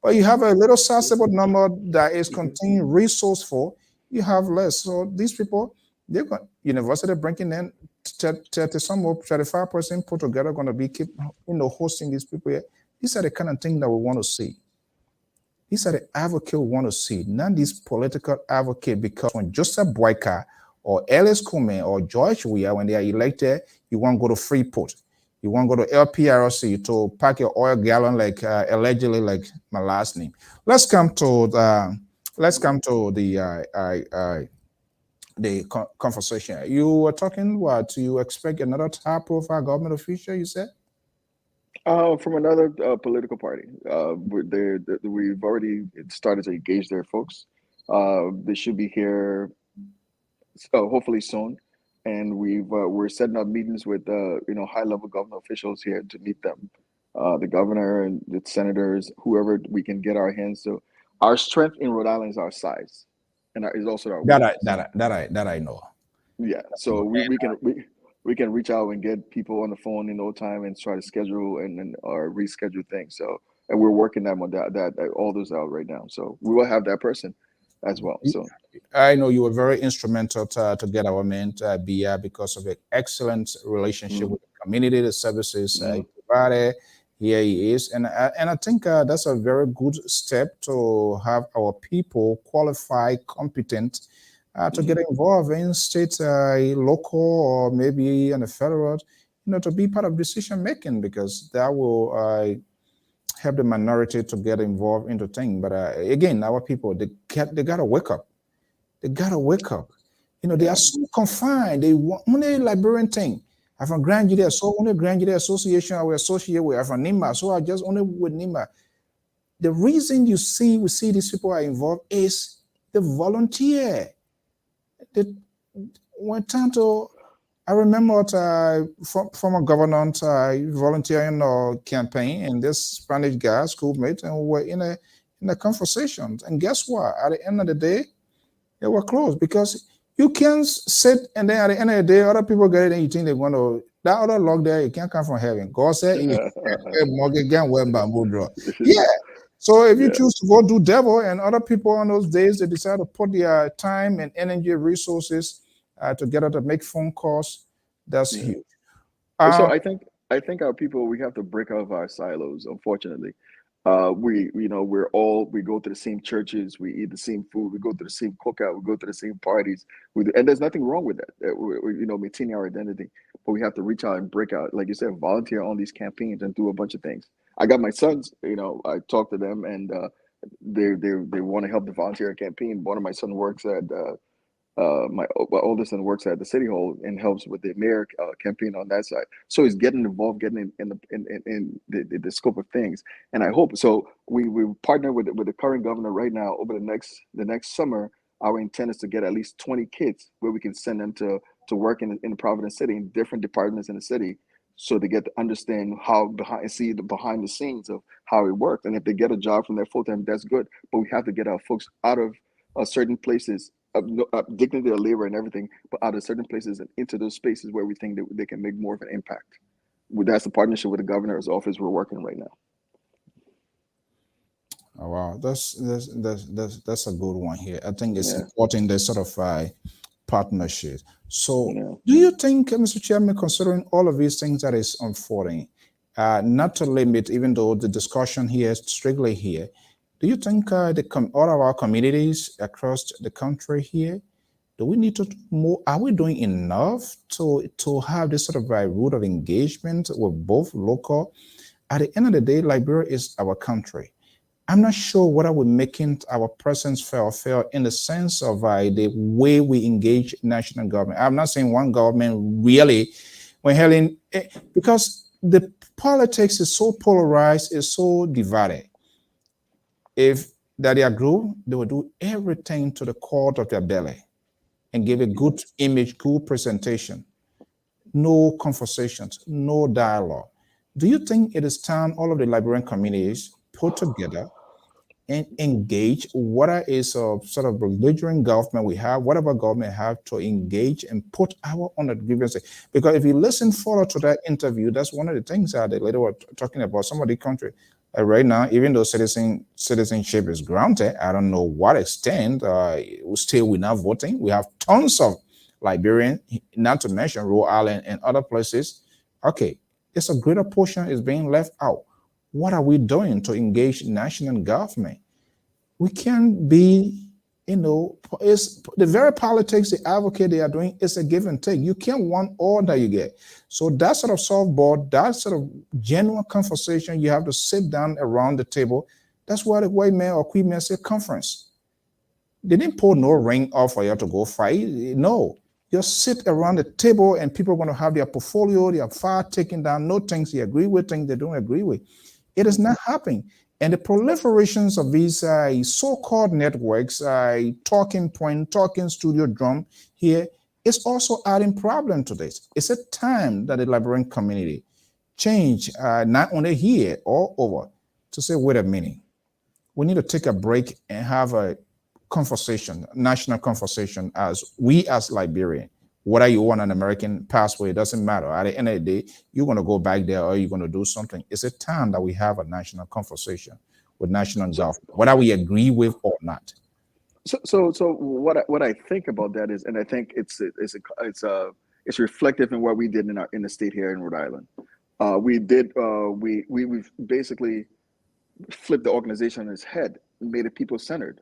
But you have a little sizable number that is contained resourceful, you have less. So these people, they've got university bringing in 30 some more 35% put together, going to be keep hosting these people here. These are the kind of things that we want to see. These are the advocates we want to see, not these political advocates. Because when Joseph Boyka or Ellis Kume or George Weah, when they are elected, you want to go to Freeport, you want to go to Lpr-Tv to pack your oil gallon, like allegedly like my last name. Let's come to the conversation. You were talking what? You expect another high-profile government official, you said? From another political party. We've already started to engage their folks. They should be here hopefully soon. And we're setting up meetings with high-level government officials here to meet them. The governor and the senators, whoever we can get our hands to. Our strength in Rhode Island is our size. And is also our that I know. Yeah, so we can reach out and get people on the phone in no time and try to schedule or reschedule things. So, and we're working that all those out right now. So we will have that person as well. So I know you were very instrumental to get our man to be here because of an excellent relationship with the community, the services provided. Here he is, and I think that's a very good step to have our people qualified, competent, to get involved in state, local, or maybe in the federal, to be part of decision making, because that will help the minority to get involved into things. But again, our people, they gotta wake up. They gotta wake up. They are so confined. They want only Liberian thing. I'm from Grand Judea, so only Grand Judea Association I will associate with. I'm from Nima, so I just only with Nima. The reason we see these people are involved is the volunteer. I remember former governor volunteering campaign, and this Spanish guy, schoolmate, and we were in a conversation. And guess what? At the end of the day, they were closed because you can't sit and then at the end of the day, other people get it and you think they're going to, that other log there, it can't come from heaven. God said, yeah. So if you choose to go do devil, and other people on those days, they decide to put their time and energy, resources together to make phone calls, that's huge. So I think I think our people, we have to break out of our silos, unfortunately. You know, we go to the same churches, we eat the same food, we go to the same cookout, we go to the same parties. And there's nothing wrong with that. You know, maintaining our identity, but we have to reach out and break out, like you said, volunteer on these campaigns and do a bunch of things. I got my sons, you know, I talk to them, and they want to help the volunteer campaign. One of my son works at my oldest son works at the city hall and helps with the mayor campaign on that side. So he's getting involved, getting in the scope of things. And I hope so. We partner with the current governor right now. Over the next summer, our intent is to get at least 20 kids where we can send them to work in Providence City in different departments in the city, so they get to understand how see the behind the scenes of how it works. And if they get a job from their full time, that's good. But we have to get our folks out of certain places, dignity of labor and everything, but out of certain places and into those spaces where we think that they can make more of an impact. That's the partnership with the governor's office we're working right now. Oh, wow, that's a good one here. I think it's important, the sort of partnership. So do you think, Mr. Chairman, considering all of these things that is unfolding, not to limit, even though the discussion here is strictly here, do you think all of our communities across the country here, do we need to do more? Are we doing enough to have this sort of route of engagement with both local? At the end of the day, Liberia is our country. I'm not sure whether we're making our presence felt in the sense of the way we engage national government. I'm not saying one government really, because the politics is so polarized, is so divided. If that their group, they will do everything to the core of their belly and give a good image, good presentation, no conversations, no dialogue. Do you think it is time all of the Liberian communities put together and engage, whether it's a sort of belligerent government we have, whatever government have, to engage and put our own grievances? Because if you listen further to that interview, that's one of the things that they later were talking about. Some of the country right now, even though citizenship is granted, I don't know what extent, still we're not voting. We have tons of Liberians, not to mention Rhode Island and other places. Okay, it's a greater portion is being left out. What are we doing to engage national government? We can't be, it's the very politics they advocate they are doing is a give and take. You can't want all that you get. So that sort of softball, that sort of genuine conversation, you have to sit down around the table. That's why the white man or queen man say conference. They didn't pull no ring off for you to go fight. No, just sit around the table and people are going to have their portfolio, their file taken down, no things they agree with, things they don't agree with. It is not happening. And the proliferations of these so-called networks, talking point, talking studio drum here, is also adding problem to this. It's a time that the Liberian community change, not only here, all over, to say, wait a minute, we need to take a break and have a conversation, national conversation, as Liberian. Whether you want an American passport, it doesn't matter. At the end of the day, you're going to go back there or you're going to do something. It's a time that we have a national conversation with national government, whether we agree with or not. So what I think about that is, and I think it's reflective in what we did in the state here in Rhode Island. We've basically flipped the organization on its head, made it people-centered.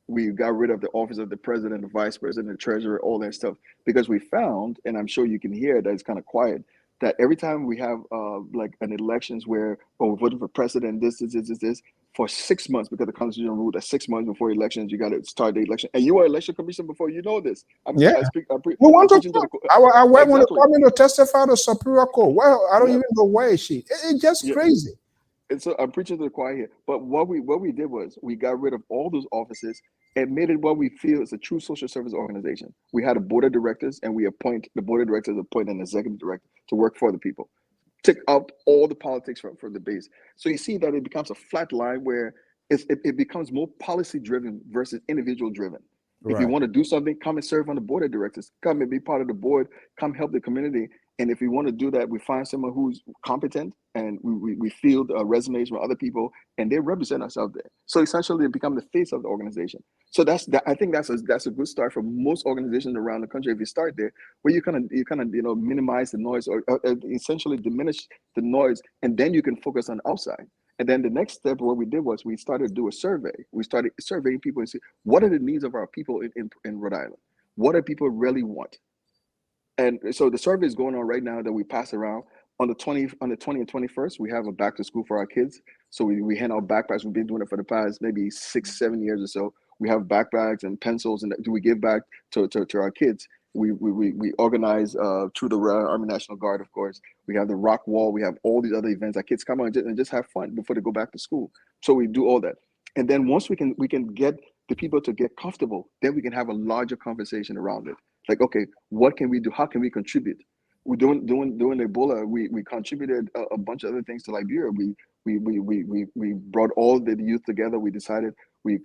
We got rid of the office of the president, the vice president, the treasurer, all that stuff, because we found, and I'm sure you can hear that it's kind of quiet, that every time we have like an elections where we're voting for president, this, for 6 months, because the constitution ruled that 6 months before elections, you got to start the election. And you were election commissioner before, you know this. We want to talk. I want to come in to testify to Superior Court. Well, I don't even know where is she. It's just crazy. And so I'm preaching to the choir here. But what we did was we got rid of all those offices and made it what we feel is a true social service organization. We had a board of directors, and the board of directors appoint an executive director to work for the people. Take out all the politics from the base. So you see that it becomes a flat line where it becomes more policy driven versus individual driven. Right. If you want to do something, come and serve on the board of directors. Come and be part of the board. Come help the community. And if we want to do that, we find someone who's competent, and we field resumes from other people, and they represent us out there. So essentially, they become the face of the organization. So I think that's a good start for most organizations around the country. If you start there, where you kind of minimize the noise, or essentially diminish the noise, and then you can focus on outside. And then the next step, what we did was we started to do a survey. We started surveying people and see what are the needs of our people in Rhode Island. What do people really want? And so the survey is going on right now that we pass around. On the 20th and 21st, we have a back to school for our kids. So we hand out backpacks. We've been doing it for the past maybe 6-7 years or so. We have backpacks and pencils, and do we give back to our kids? We organize through the Army National Guard, of course. We have the rock wall. We have all these other events. Our kids come out and just have fun before they go back to school. So we do all that. And then once we can get the people to get comfortable, then we can have a larger conversation around it. Like, okay, what can we do? How can we contribute? We're doing Ebola. We contributed a bunch of other things to Liberia. We brought all the youth together. We decided we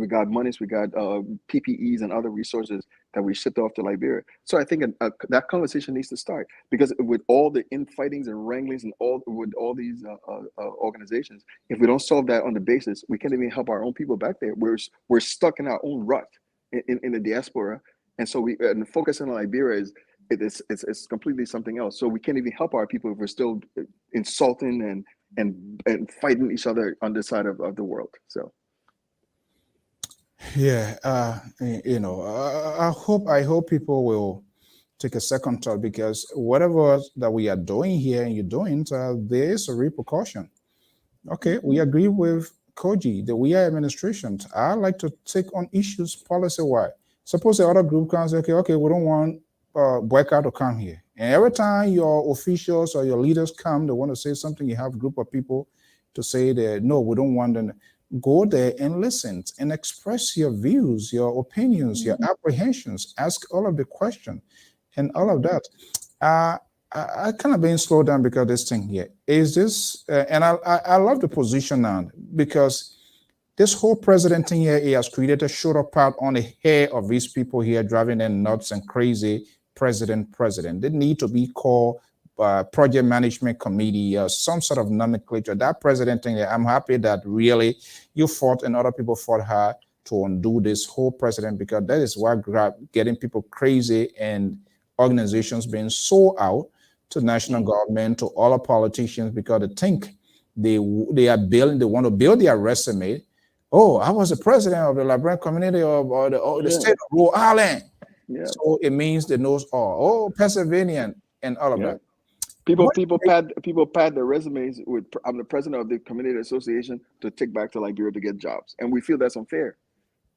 got monies, we got PPEs and other resources that we shipped off to Liberia. So I think that conversation needs to start, because with all the infightings and wranglings and with all these organizations, if we don't solve that on the basis, we can't even help our own people back there. We're stuck in our own rut in the diaspora. And so and focusing on Liberia it's completely something else. So we can't even help our people if we're still insulting and fighting each other on this side of the world. So yeah, I hope people will take a second thought, because whatever that we are doing here and you're doing, there is a repercussion. Okay, we agree with KOJI, the we are administration. I like to take on issues policy-wise. Suppose the other group comes, okay, we don't want boycott to come here. And every time your officials or your leaders come, they want to say something, you have a group of people to say that, no, we don't want them. Go there and listen and express your views, your opinions, your apprehensions, ask all of the questions and all of that. I kind of been slowed down because this thing here is this, and I love the position now, because this whole president thing here, he has created a shoulder pad on the hair of these people here, driving them nuts and crazy. President. They need to be called project management committee or some sort of nomenclature. That president thing, I'm happy that really you fought and other people fought hard to undo this whole president, because that is what getting people crazy and organizations being sold out to national government, to all the politicians, because they think they want to build their resume. Oh, I was the president of the Liberian community or the state of Rhode Island. Yeah. So it means they knows all. Oh, Pennsylvania and all of that. People pad their resumes with, I'm the president of the community association, to take back to Liberia to get jobs, and we feel that's unfair.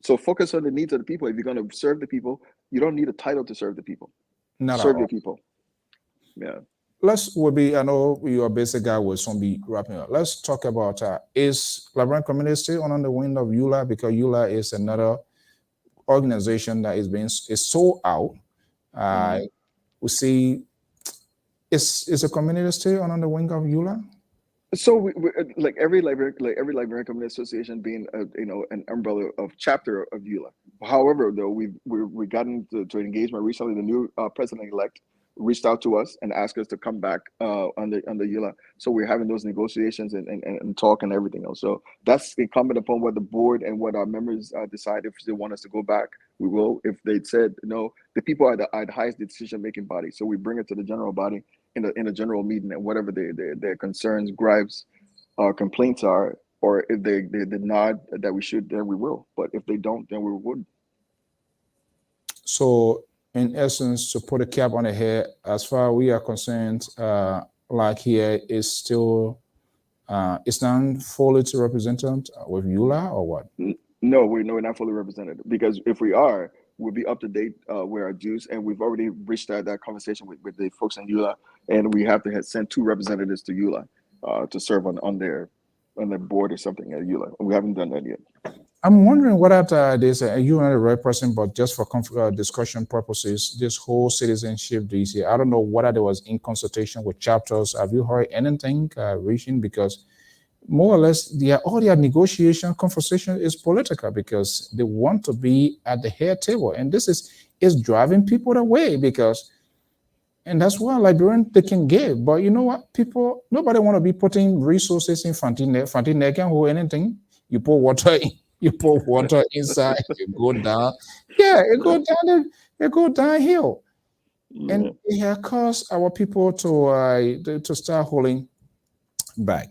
So focus on the needs of the people. If you're going to serve the people, you don't need a title to serve the people. Serve the people. Yeah. I know you're a basic guy, will soon be wrapping up. Let's talk about is Liberian community still on the wind of EULA, because EULA is another organization that is sold out. We see is a community still on the wing of EULA? So we like every Liberian Community Association being an umbrella of chapter of EULA. However, though we've gotten to engagement recently. The new president-elect reached out to us and asked us to come back under EULA. So we're having those negotiations and talk and everything else. So that's incumbent upon what the board and what our members decide. If they want us to go back, we will. If they said no, the people are the highest decision-making body. So we bring it to the general body in a general meeting, and whatever their concerns, gripes, complaints are, or if they nod that we should, then we will. But if they don't, then we would. So in essence, to put a cap on the head, as far as we are concerned, like here is still, it's not fully represented with EULA or what? No, we're not fully represented, because if we are, we'll be up to date with our dues, and we've already reached that conversation with the folks in EULA, and we have to send 2 representatives to EULA to serve on their board or something at EULA. We haven't done that yet. I'm wondering what this, you're not the right person, but just for discussion purposes, this whole citizenship DC, I don't know whether there was in consultation with chapters. Have you heard anything reaching? Because more or less, all their negotiation conversation is political, because they want to be at the head table. And this is driving people away, because And that's why Liberian they can give. But you know what? People, nobody want to be putting resources in Fantine. Fantine can hold anything. You pour water in, you pour water inside, you go down. Yeah, it go downhill. And it has caused our people to start holding back.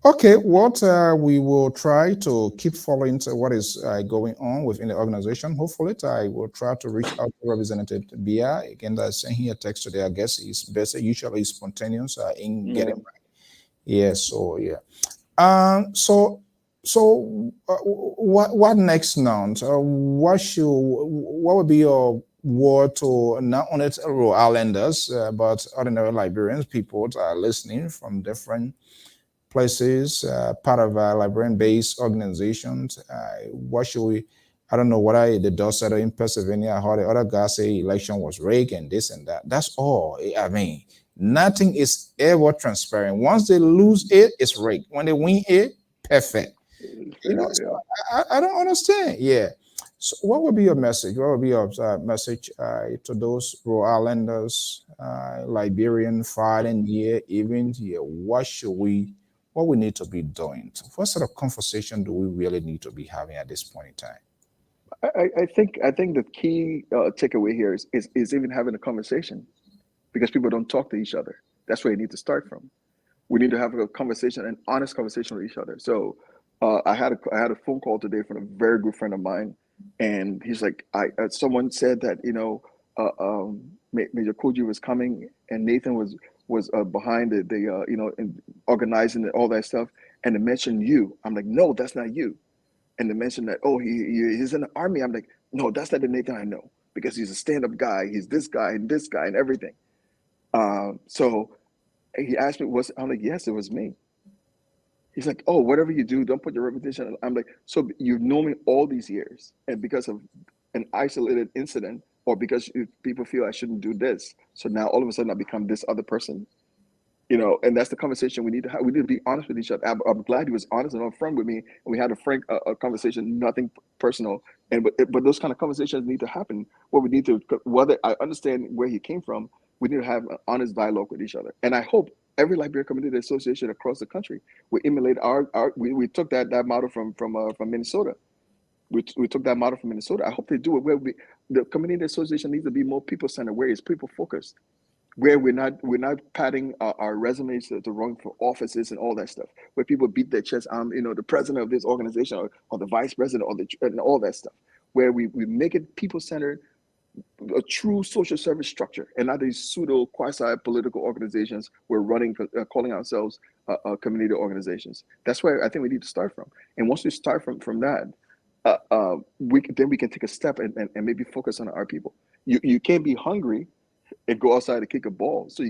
Okay, what we will try to keep following what is going on within the organization. Hopefully, I will try to reach out to Representative Bia. Again, I sent here a text today. I guess he's best, usually spontaneous in getting back. Yeah, so yeah. What next now? What would be your word to not only Rhode Islanders but ordinary Liberians, people that are listening from different places, part of Liberian-based organizations? What should we? I don't know what the dust settled in Pennsylvania. I heard the other guy say election was rigged and this and that. That's all. I mean, nothing is ever transparent. Once they lose it, it's rigged. When they win it, perfect. You know, so I don't understand. Yeah. So what would be your message? What would be your message to those Rhode Islanders, Liberian fighting here, even here? What we need to be doing? What sort of conversation do we really need to be having at this point in time? I think the key takeaway here is even having a conversation, because people don't talk to each other. That's where you need to start from. We need to have a conversation, an honest conversation with each other. So I had a phone call today from a very good friend of mine, and he's like, someone said that Major KOJI was coming, and Nathan was behind the in organizing all that stuff, and they mentioned you. I'm like, no, that's not you. And they mentioned that, oh, he's in the army. I'm like, no, that's not the Nathan I know, because he's a stand-up guy. He's this guy and everything. So he asked me, I'm like, yes, it was me. He's like, oh, whatever you do, don't put your reputation. I'm like, so you've known me all these years, and because of an isolated incident, or because people feel I shouldn't do this, so now all of a sudden I become this other person, and that's the conversation we need to have. We need to be honest with each other. I'm glad he was honest and upfront with me, and we had a frank conversation, nothing personal. But those kind of conversations need to happen. What we need to, whether I understand where he came from, we need to have an honest dialogue with each other. And I hope every Liberian Community Association across the country will emulate we took that model from Minnesota. We took that model from Minnesota. I hope they do it where the community association needs to be more people-centered, where it's people-focused, where we're not padding our resumes to run for offices and all that stuff, where people beat their chest, the president of this organization or the vice president and all that stuff, where we make it people-centered, a true social service structure, and not these pseudo quasi-political organizations we're running, calling ourselves community organizations. That's where I think we need to start from. And once we start from that, we can take a step and maybe focus on our people. You can't be hungry and go outside to kick a ball. So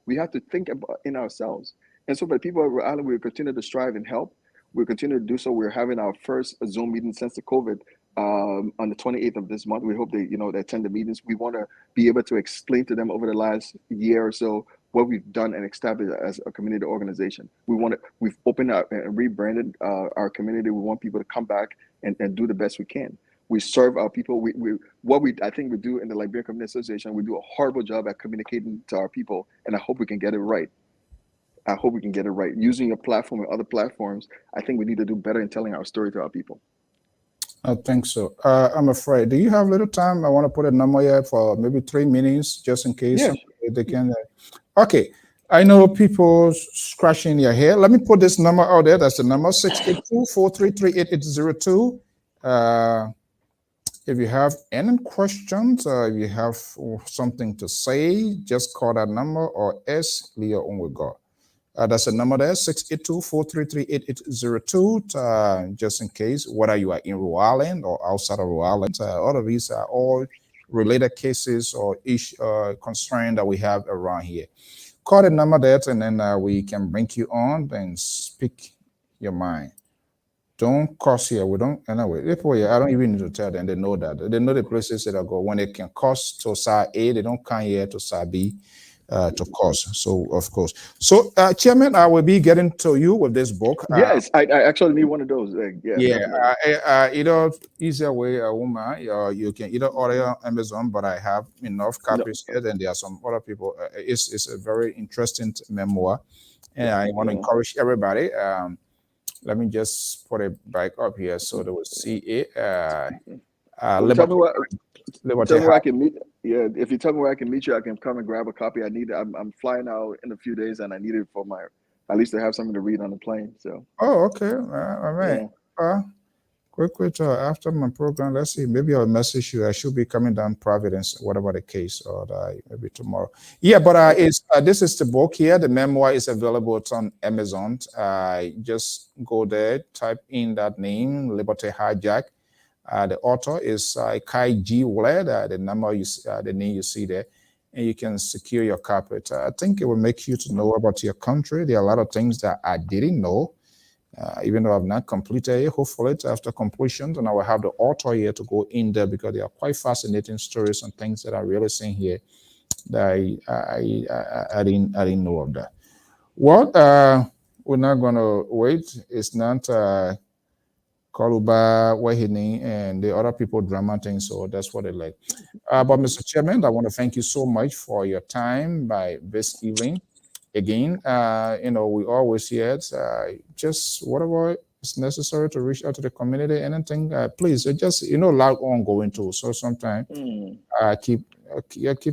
we have to think about in ourselves. And so for the people of Rhode Island, we'll continue to strive and help. We'll continue to do so. We're having our first Zoom meeting since the COVID on the 28th of this month. We hope they attend the meetings. We want to be able to explain to them over the last year or so what we've done and established as a community organization. We've opened up and rebranded our community. We want people to come back and do the best we can. We serve our people. I think we do in the Liberian Community Association, we do a horrible job at communicating to our people, and I hope we can get it right. Using your platform and other platforms, I think we need to do better in telling our story to our people. I think so. I'm afraid. Do you have a little time? I want to put a number here for maybe 3 minutes, just in case they can. Okay. I know people scratching their hair. Let me put this number out there. That's the number 682-433-8802. If you have any questions, if you have something to say, just call that number or ask Leo Onwego. That's the number there, 682-433-8802. Just in case, whether you are in Rhode Island or outside of Rhode Island, all of these are all related cases or concern that we have around here. Call the number there, and then we can bring you on and speak your mind. Don't cost here. We don't. Anyway, I don't even need to tell them. They know that. They know the places that I go. When they can cost to side A, they don't come here to side B. to cause. So, of course. So, Chairman, I will be getting to you with this book. Yes, I actually need one of those. Yeah, Yeah, definitely. either easier way, woman, or you can either order on Amazon, but I have enough No, copies here. Then there are some other people. It's a very interesting memoir, and I want to yeah. encourage everybody. Let me just put it back up here so they will see it. Tell me what. Liberty Tell me where I House. can meet. Yeah, if you tell me where I can meet you, I can come and grab a copy. I need it. I'm flying out in a few days, and I need it for my at least to have something to read on the plane. So Oh, okay. All right. yeah, Quick, after my program, let's see, maybe I'll message you. I should be coming down Providence, whatever the case, or maybe tomorrow. Yeah, but okay. this is the book here. The memoir is available. It's on Amazon. Just go there, type in that name, Liberty Hijack. The author is KOJI Willard. The the name you see there, and you can secure your copy. I think it will make you to know about your country. There are a lot of things that I didn't know. Even though I've not completed it, hopefully after completion, then I will have the author here to go in there because they are quite fascinating stories and things that I'm really seeing here that I didn't know of that. Well, we're not gonna wait. It's not Kaluba, Wahini, and the other people drama things, so that's what they like. But Mr. Chairman, I want to thank you so much for your time by this evening. Again, we always hear it. Just whatever is necessary to reach out to the community, anything, please, just allow ongoing too. So sometimes keep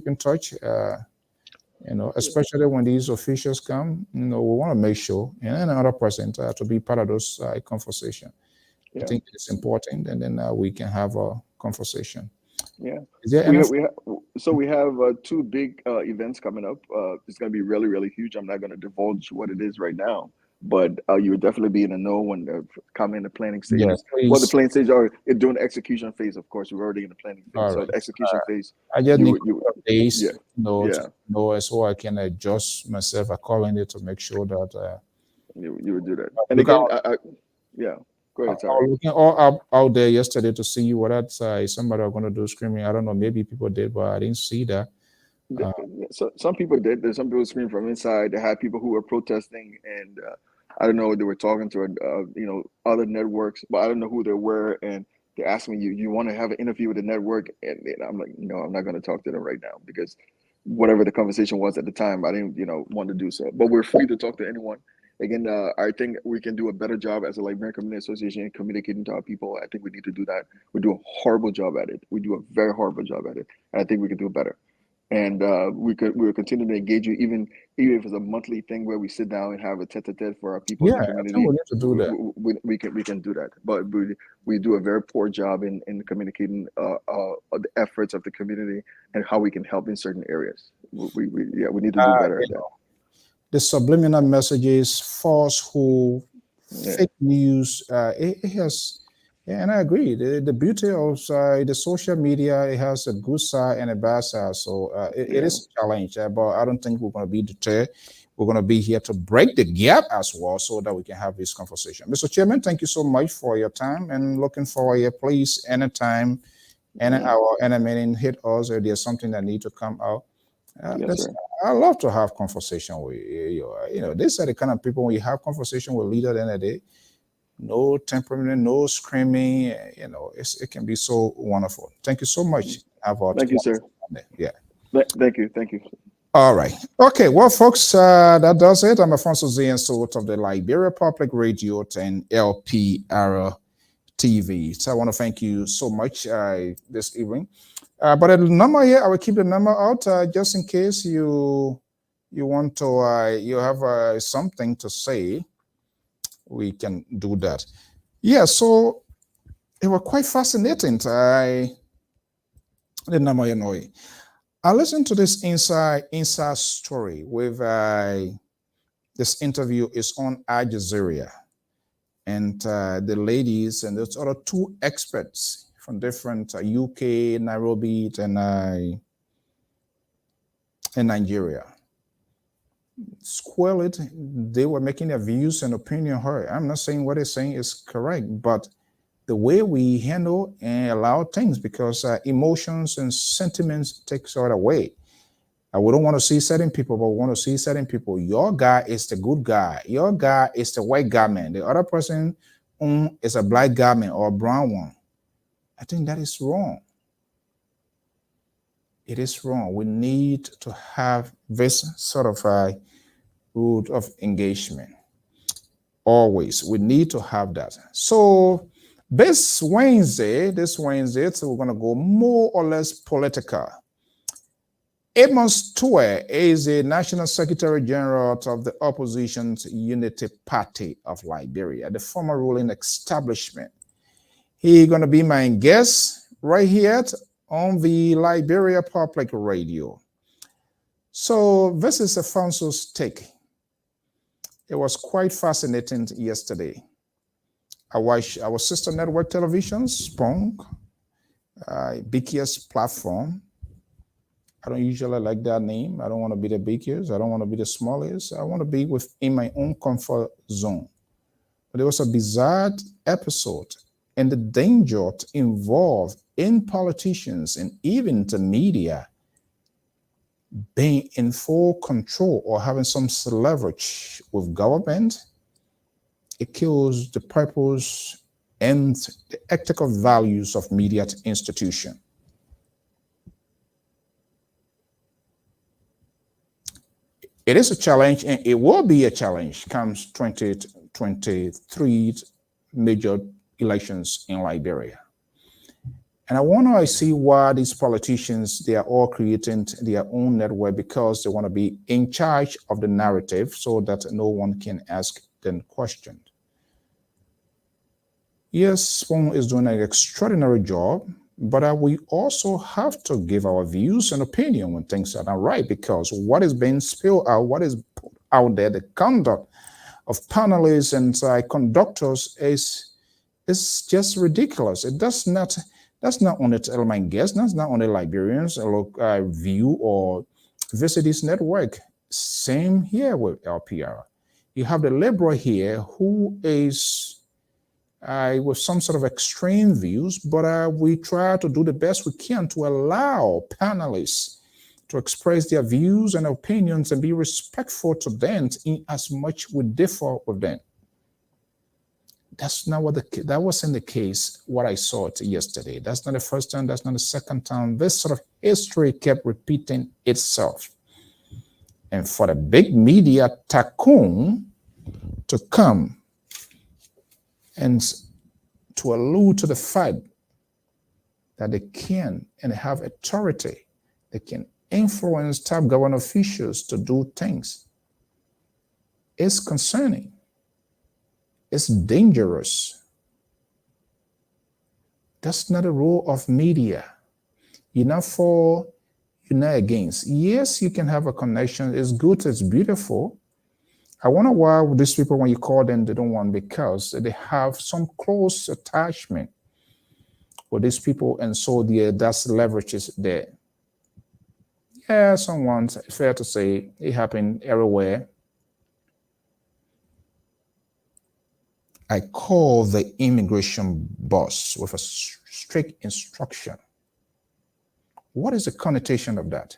in touch. Especially when these officials come, we want to make sure and another person to be part of those conversation. Yeah. I think it's important, and then we can have a conversation. Yeah. Is there we have two big events coming up. It's going to be really, really huge. I'm not going to divulge what it is right now, but you would definitely be in the know when they come in the planning stages. Yes, Well, the planning stages are during the execution phase. Of course, we're already in the planning phase. All So right. the execution phase, I just need you days, yeah, to know so I can adjust myself accordingly to make sure that you would do that. And again, yeah. Go ahead, I was looking all out there yesterday to see what somebody are going to do screaming. I don't know, maybe people did, but I didn't see that. So some people did. There's some people screaming from inside. They had people who were protesting, and I don't know. They were talking to other networks, but I don't know who they were. And they asked me, "You want to have an interview with the network?" And I'm like, "No, I'm not going to talk to them right now because whatever the conversation was at the time, I didn't want to do so. But we're free to talk to anyone." Again, I think we can do a better job as a Liberian Community Association in communicating to our people. I think we need to do that. We do a horrible job at it. We do a very horrible job at it. And I think we can do better. And we will continue to engage you, even if it's a monthly thing where we sit down and have a tete-a-tete for our people in the community. I think we need to do that. We can do that. But we do a very poor job in communicating the efforts of the community and how we can help in certain areas. We need to do better at that. The subliminal messages, falsehood, fake news, it has, and I agree. The beauty of the social media, it has a good side and a bad side. So it is a challenge, but I don't think we're going to be deterred. We're going to be here to break the gap as well so that we can have this conversation. Mr. Chairman, thank you so much for your time and looking forward here. Please, anytime, any hour, any minute, hit us if there's something that need to come out. Yes, sir. I love to have conversation with you. These are the kind of people when you have conversation with leader at the end of the day, no temperament, no screaming. It can be so wonderful. Thank you so much. Thank you, sir. Yeah. Thank you. All right. Okay. Well, folks, that does it. I'm Alphonso Zean Soe of the Liberia Public Radio and Lpr-Tv. So I want to thank you so much this evening. But the number here, I will keep the number out just in case you want to, you have something to say. We can do that. Yeah, so it was quite fascinating. The number, I listened to this inside story with this interview is on Al Jazeera, and the ladies and there's other two experts from different UK, Nairobi, and Nigeria. Squarely, they were making their views and opinion heard. I'm not saying what they're saying is correct, but the way we handle and allow things, because emotions and sentiments takes it away. We don't want to see certain people, but we want to see certain people. Your guy is the good guy. Your guy is the white guy man. The other person is a black guy man or a brown one. I think that is wrong. It is wrong. We need to have this sort of a route of engagement. Always. We need to have that. So this Wednesday, so we're going to go more or less political. Alphonso Zean is the National Secretary General of the Opposition's Unity Party of Liberia, the former ruling establishment. He's going to be my guest right here on the Liberia Public Radio. So this is Alphonso's take. It was quite fascinating yesterday. I watched our sister network television, Spong, BKS platform. I don't usually like that name. I don't want to be the biggest. I don't want to be the smallest. I want to be within my own comfort zone. But there was a bizarre episode and the danger involved in politicians and even the media being in full control or having some leverage with government. It kills the purpose and the ethical values of media institution. It is a challenge, and it will be a challenge comes 2023 major elections in Liberia. And I want to see why these politicians, they are all creating their own network because they want to be in charge of the narrative so that no one can ask them questions. Yes, Spong is doing an extraordinary job, but we also have to give our views and opinion when things are not right, because what is being spilled out, what is put out there, the conduct of panelists and conductors is just ridiculous. It does not. That's not only my guests, that's not only Liberians view or visit this network. Same here with LPR. You have the liberal here who is with some sort of extreme views, but we try to do the best we can to allow panelists to express their views and opinions and be respectful to them in as much we differ with them. That's not what that wasn't the case, what I saw it yesterday. That's not the first time, that's not the second time. This sort of history kept repeating itself. And for the big media tycoon to come and to allude to the fact that they can and have authority, they can influence top government officials to do things, is concerning. It's dangerous. That's not a role of media. You're not for, you're not against. Yes, you can have a connection. It's good, it's beautiful. I wonder why these people, when you call them, they don't want, because they have some close attachment with these people, and so that's leverage is there. Yeah, someone's fair to say it happened everywhere. I call the immigration boss with a strict instruction. What is the connotation of that?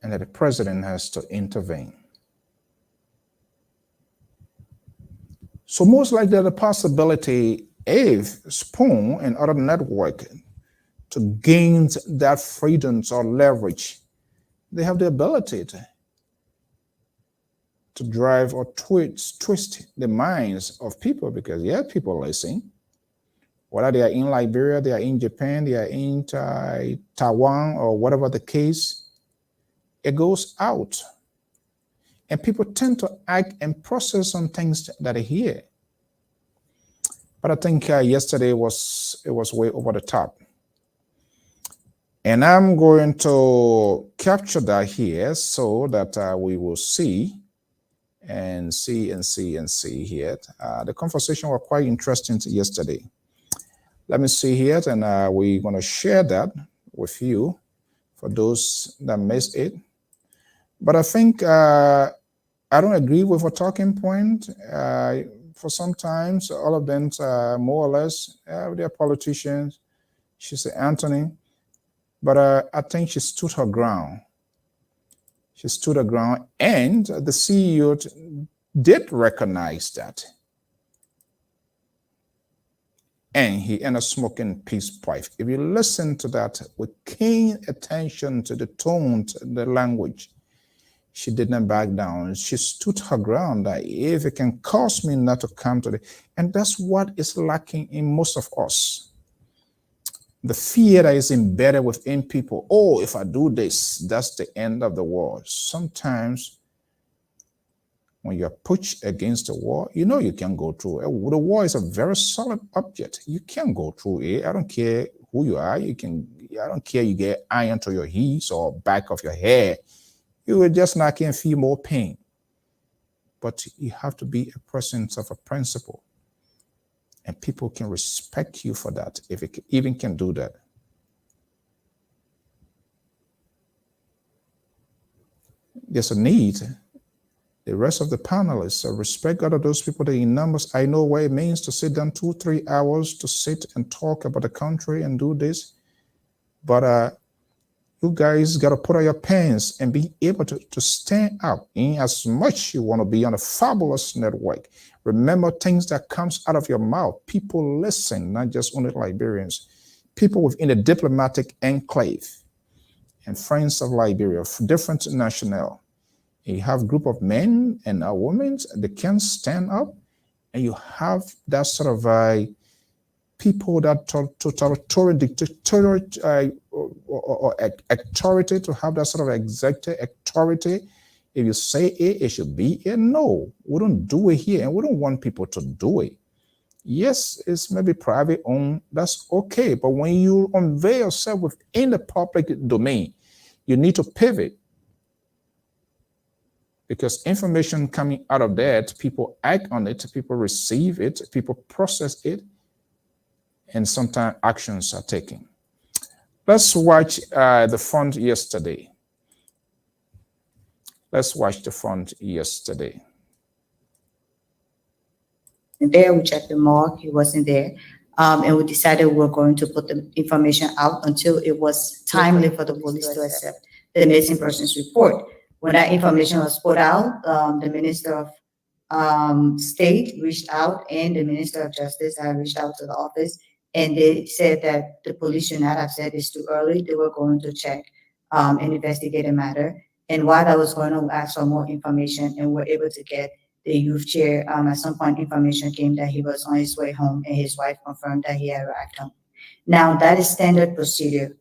And that the president has to intervene. So most likely the possibility if Spoon and other network to gain that freedoms or leverage, they have the ability to drive or twist the minds of people, because yeah, people listen. Whether they are in Liberia, they are in Japan, they are in Taiwan, or whatever the case, it goes out. And people tend to act and process on things that they hear. But I think yesterday it was way over the top. And I'm going to capture that here so that we will see and see here. The conversation was quite interesting yesterday. Let me see here, and we're going to share that with you for those that missed it. But I think I don't agree with a talking point. For sometimes, all of them more or less, they're politicians. She said, Anthony, But I think she stood her ground. She stood her ground, and the CEO did recognize that. And he ended up smoking peace pipe. If you listen to that with keen attention to the tone, to the language, she did not back down. She stood her ground that if it can cause me not to come to the, and that's what is lacking in most of us. The fear that is embedded within people. Oh, if I do this, that's the end of the world. Sometimes when you're pushed against the wall, you know you can go through it. The wall is a very solid object. You can go through it. I don't care who you are. I don't care you get iron to your heels or back of your head. You will just not can feel more pain. But you have to be a person of a principle. And people can respect you for that, if it even can do that. There's a need. The rest of the panelists, respect all of those people that in numbers. I know what it means to sit down 2-3 hours to sit and talk about the country and do this. But you guys got to put on your pants and be able to stand up in as much you want to be on a fabulous network. Remember things that comes out of your mouth. People listen, not just only Liberians. People within the diplomatic enclave and friends of Liberia, different national. You have a group of men and women that can stand up, and you have that sort of people that authority to have that sort of executive authority. If you say it should be it. No, we don't do it here, and we don't want people to do it. Yes, it's maybe private owned. That's okay, but when you unveil yourself within the public domain, you need to pivot. Because information coming out of that, people act on it, people receive it, people process it, and sometimes actions are taken. Let's watch the fund yesterday. Let's watch the fund yesterday. There, we checked the morgue, he wasn't there. And we decided we were going to put the information out until it was timely for the police to accept the missing person's report. When that information was put out, the Minister of State reached out, and the Minister of Justice had reached out to the office, and they said that the police should not have said it's too early. They were going to check and investigate the matter. And while I was going to ask for more information, and we're able to get the youth chair, at some point information came that he was on his way home, and his wife confirmed that he had arrived home. Now, that is standard procedure.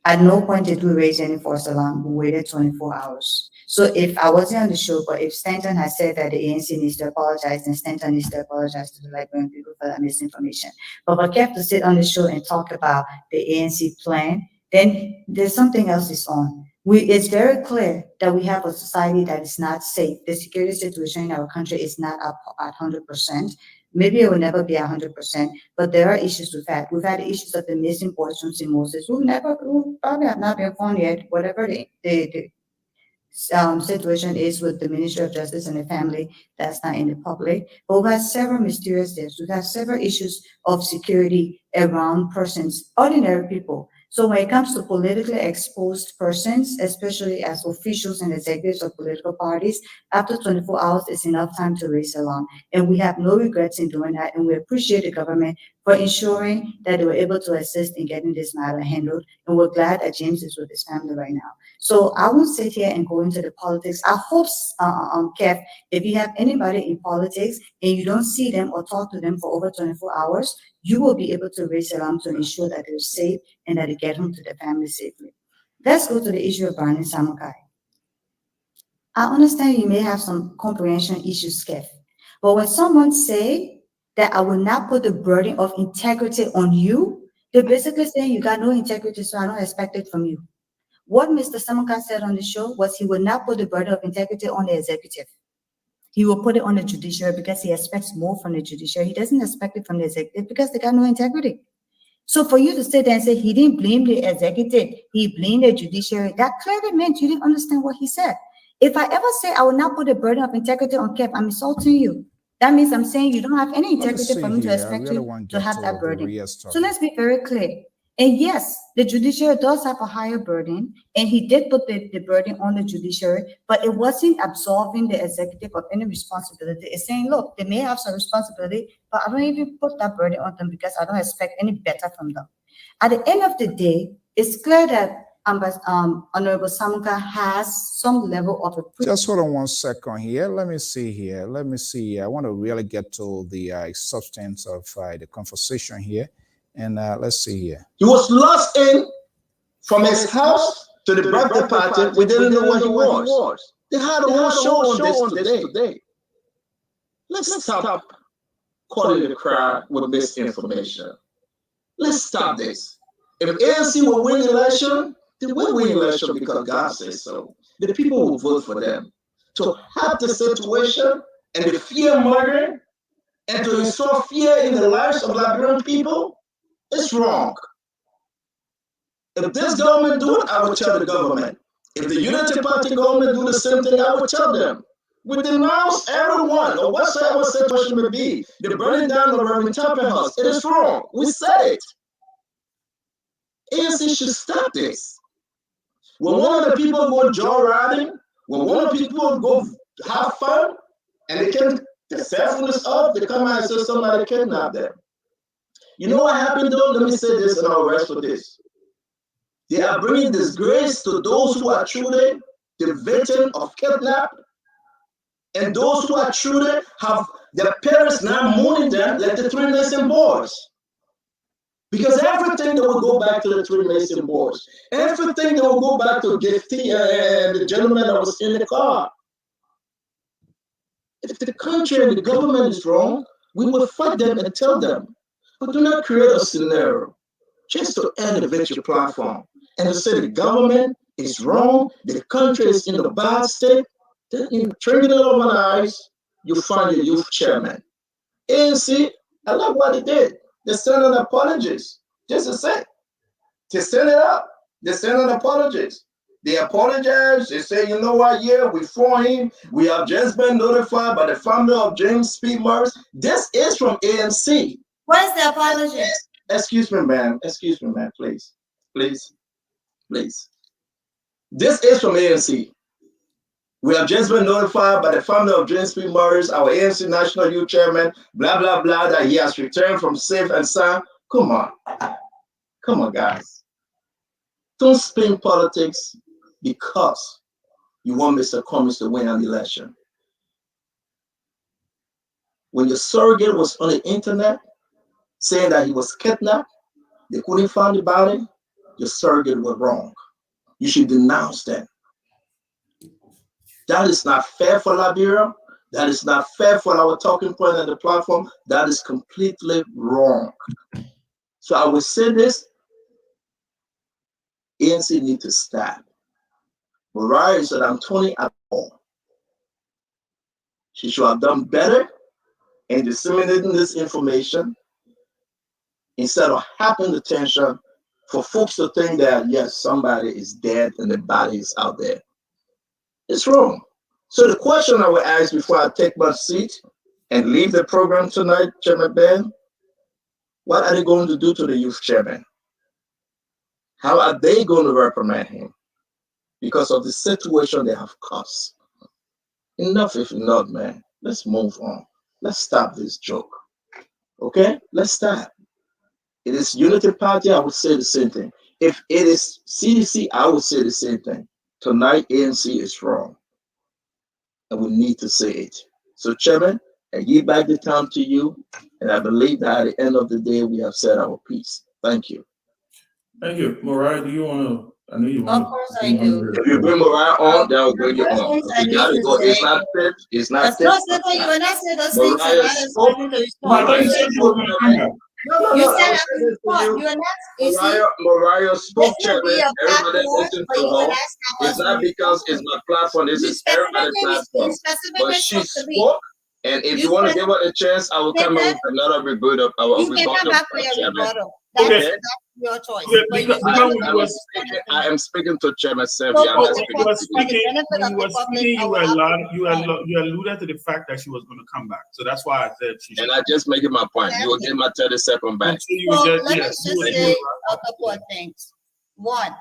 At no point did we raise any false alarm. We waited 24 hours. So if I wasn't on the show, but if Stanton had said that the ANC needs to apologize, then Stanton needs to apologize to the Liberian people for that misinformation. But if I kept to sit on the show and talk about the ANC plan, then there's something else is on. It's very clear that we have a society that is not safe. The security situation in our country is not up at 100%. Maybe it will never be 100%, but there are issues we've had. We've had issues of the missing portions in Moses who probably have not been found yet, whatever the situation is with the Ministry of Justice and the family, that's not in the public. But we've had several mysterious deaths. We've had several issues of security around persons, ordinary people. So when it comes to politically exposed persons, especially as officials and executives of political parties, after 24 hours is enough time to raise alarm. And we have no regrets in doing that. And we appreciate the government for ensuring that they were able to assist in getting this matter handled. And we're glad that James is with his family right now. So I won't sit here and go into the politics. I hope, Kev, if you have anybody in politics and you don't see them or talk to them for over 24 hours, you will be able to raise alarm to ensure that they're safe and that they get home to their family safely. Let's go to the issue of burning Samukai. I understand you may have some comprehension issues, Kev, but when someone say that I will not put the burden of integrity on you, they're basically saying you got no integrity, so I don't expect it from you. What Mr. Samukai said on the show was he will not put the burden of integrity on the executive. He will put it on the judiciary because he expects more from the judiciary. He doesn't expect it from the executive because they got no integrity. So for you to sit there and say he didn't blame the executive, he blamed the judiciary, that clearly meant you didn't understand what he said. If I ever say I will not put the burden of integrity on Kev, I'm insulting you. That means I'm saying you don't have any integrity for me to expect you to have that burden. So let's be very clear. And yes, the judiciary does have a higher burden, and he did put the burden on the judiciary, but it wasn't absolving the executive of any responsibility. It's saying, look, they may have some responsibility, but I don't even put that burden on them because I don't expect any better from them. At the end of the day, it's clear that Honorable Samuka has some level of a... Just hold on 1 second here. Let me see here. Let me see. I want to really get to the substance of the conversation here. And let's see here. He was lost in from his house to the birthday party. We didn't know what he was. They had a whole show on this today. Let's stop calling the crowd with misinformation. Let's stop this. If ANC will win the election, they will win the election because God says so. The people will vote for them. To have the situation and the fear mongering and to install fear in the lives of Liberian people, it's wrong. If this government do it, I will tell the government. If the Unity Party government do the same thing, I will tell them. We denounce everyone, or whatsoever situation may be, the burning down of Reverend Tapper House. It is wrong. We said it. ANC should stop this. When one of the people go joyriding, when one of the people go have fun, and they can the cell phone is off, they come out and say somebody kidnapped them. You know what happened though? Let me say this and I'll rest with this. They are bringing disgrace to those who are truly the victim of kidnap, and those who are truly have their parents now mourning them like the 3 Mason boys. Because everything that will go back to the 3 Mason boys, everything that will go back to Gifty and the gentleman that was in the car. If the country and the government is wrong, we will fight them and tell them. But do not create a scenario just to elevate your platform and to say the government is wrong, the country is in a bad state. Then in triggering it over the eyes, you find your youth chairman. ANC, I love what they did. They sent an apologies. Just to say, they sent it up. They sent an apologies. They apologize. They say, you know what? Yeah, we for him. We have just been notified by the family of James P. Morris. This is from ANC. What is the apology? Excuse me, ma'am. Excuse me, ma'am. Please. Please. Please. This is from ANC. We have just been notified by the family of James P. Morris, our ANC National Youth Chairman, blah, blah, blah, that he has returned from safe and sound. Come on. Come on, guys. Don't spin politics because you want Mr. Cummings to win an election. When your surrogate was on the internet saying that he was kidnapped, they couldn't find the body, your surrogate was wrong. You should denounce them. That is not fair for Liberia. That is not fair for our talking point on the platform. That is completely wrong. So I will say this, ANC need to stop. Mariah said, I'm 20 at all. She should have done better in disseminating this information instead of having the tension for folks to think that, yes, somebody is dead and the body is out there. It's wrong. So the question I will ask before I take my seat and leave the program tonight, Chairman Ben, what are they going to do to the youth chairman? How are they going to reprimand him? Because of the situation they have caused. Enough if not, man. Let's move on. Let's stop this joke. Okay? Let's stop. It is Unity Party, I would say the same thing. If it is CDC, I would say the same thing. Tonight, ANC is wrong. And we need to say it. So, Chairman, I give back the time to you. And I believe that at the end of the day, we have said our piece. Thank you. Thank you. Mariah, do you want to? I know you want to. Of course I do. If you bring Mariah on, then I'll bring you on. You gotta go. It's not fit. It's not fit. You and I said those things. Mariah spoke. You said I was you and I. Mariah spoke, Chairman. Everybody listen to her. It's not because it's my platform. This is everybody's platform. But she spoke. And if you want to give her a chance, I will come up with another rebuttal. You can come back for your rebuttal. Okay. your choice. Because I am speaking to Chairman Sylvia. So, I'm not when you were speaking, you alluded to the fact that she was going to come back. So that's why I said she should. And I just making my point. You will get my 30-second back. So let me just say a couple of things. One,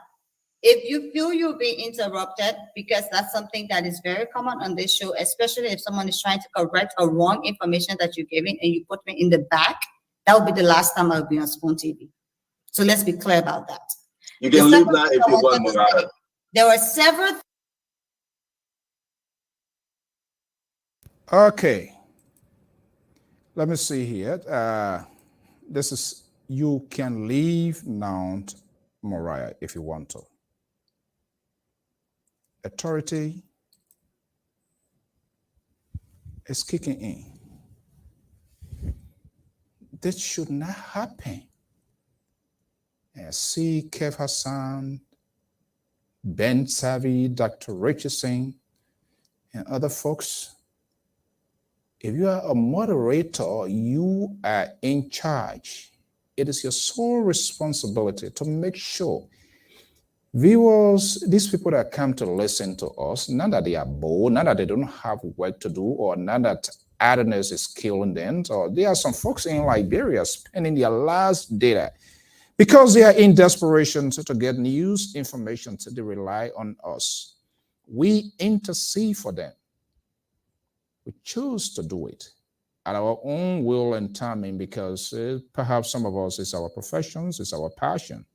if you feel you're being interrupted, because that's something that is very common on this show, especially if someone is trying to correct a wrong information that you're giving and you put me in the back, that will be the last time I'll be on Spoon TV. So let's be clear about that. You can leave now if you want, Mariah. There were several. Okay. Let me see here. This is, you can leave now, Mariah, if you want to. Authority is kicking in. This should not happen. See Kev Hassan, Ben Savvy, Dr. Richardson, and other folks. If you are a moderator, you are in charge. It is your sole responsibility to make sure viewers, these people that come to listen to us, not that they are bored, not that they don't have work to do, or not that idleness is killing them, or there are some folks in Liberia spending their last data because they are in desperation to get news, information, so they rely on us. We intercede for them. We choose to do it at our own will and timing because perhaps some of us, it's our professions, it's our passion.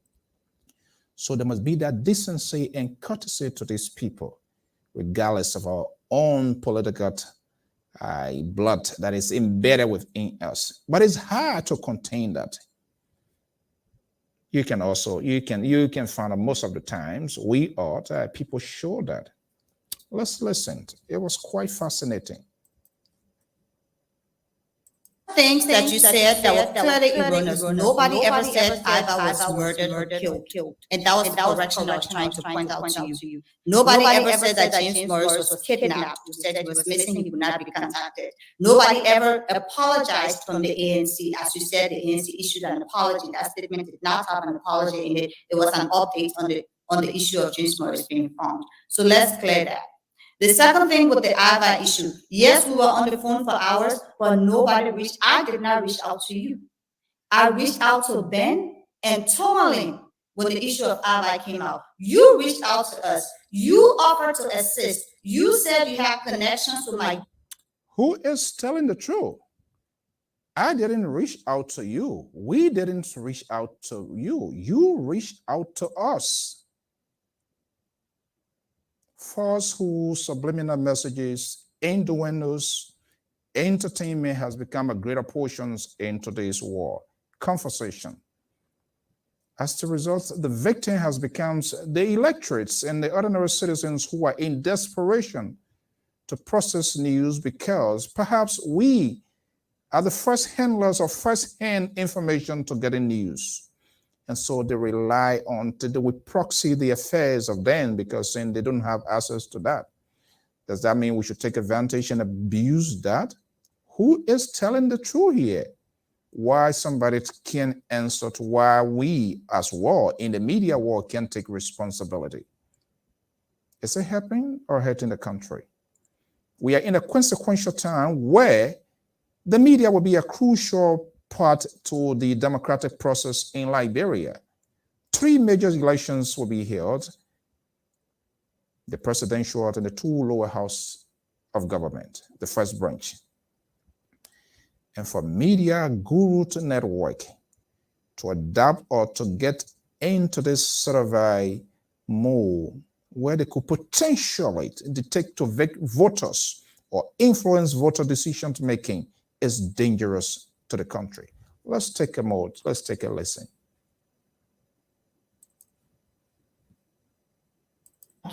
So there must be that decency and courtesy to these people, regardless of our own political blood that is embedded within us. But it's hard to contain that. You can also, you can find out most of the times we ought, people show that. Let's listen. It was quite fascinating. Things that you said that were clearly erroneous. Nobody ever said Iva was murdered or killed. And that was the correction I was trying to point out to you. Nobody ever said that James Morris was kidnapped. You said he was missing, he could not be contacted. Nobody ever apologized from the ANC. As you said, the ANC issued an apology. That statement did not have an apology in it. It was an update on the issue of James Morris being found. So let's clear that. The second thing with the IVA issue, yes, we were on the phone for hours, but nobody reached. I did not reach out to you. I reached out to Ben and Tourmaline when the issue of IVA came out. You reached out to us. You offered to assist. You said you have connections with my. Who is telling the truth? I didn't reach out to you. We didn't reach out to you. You reached out to us. Falsehood, subliminal messages, innuendos, entertainment has become a greater portion in today's war. Conversation. As a result, the victim has become the electorates and the ordinary citizens who are in desperation to process news because perhaps we are the first handlers of first-hand information to getting news. And so they rely on, we proxy the affairs of them because then they don't have access to that. Does that mean we should take advantage and abuse that? Who is telling the truth here? Why somebody can answer to why we as well in the media world can take responsibility? Is it happening or hurting the country? We are in a consequential time where the media will be a crucial part to the democratic process in Liberia. 3 major elections will be held, the presidential and the 2 lower house of government, the first branch. And for media guru to network, to adapt or to get into this sort of a mode where they could potentially detect to voters or influence voter decision making is dangerous to the country. Let's take a mode. Let's take a listen.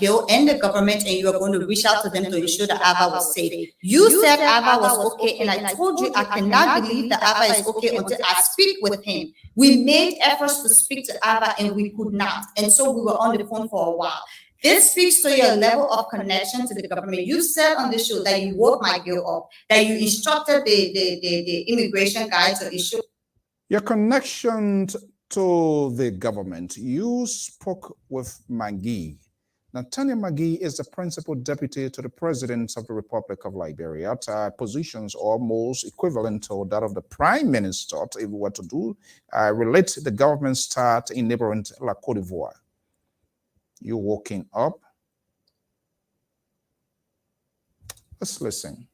And the government, and you are going to reach out to them to ensure that ABBA was safe. You said ABBA was okay, and I told you I cannot believe that ABBA is okay until I speak with him. We made efforts to speak to ABBA, and we could not. And so we were on the phone for a while. This speaks to your level of connection to the government. You said on the show that you woke my girl up, that you instructed the immigration guy to issue. Your connection to the government. You spoke with Magee. Nathaniel Magee is the principal deputy to the President of the Republic of Liberia. Positions almost equivalent to that of the Prime Minister, if we were to do relate the government start in neighboring Cote d'Ivoire. You walking up. Let's listen.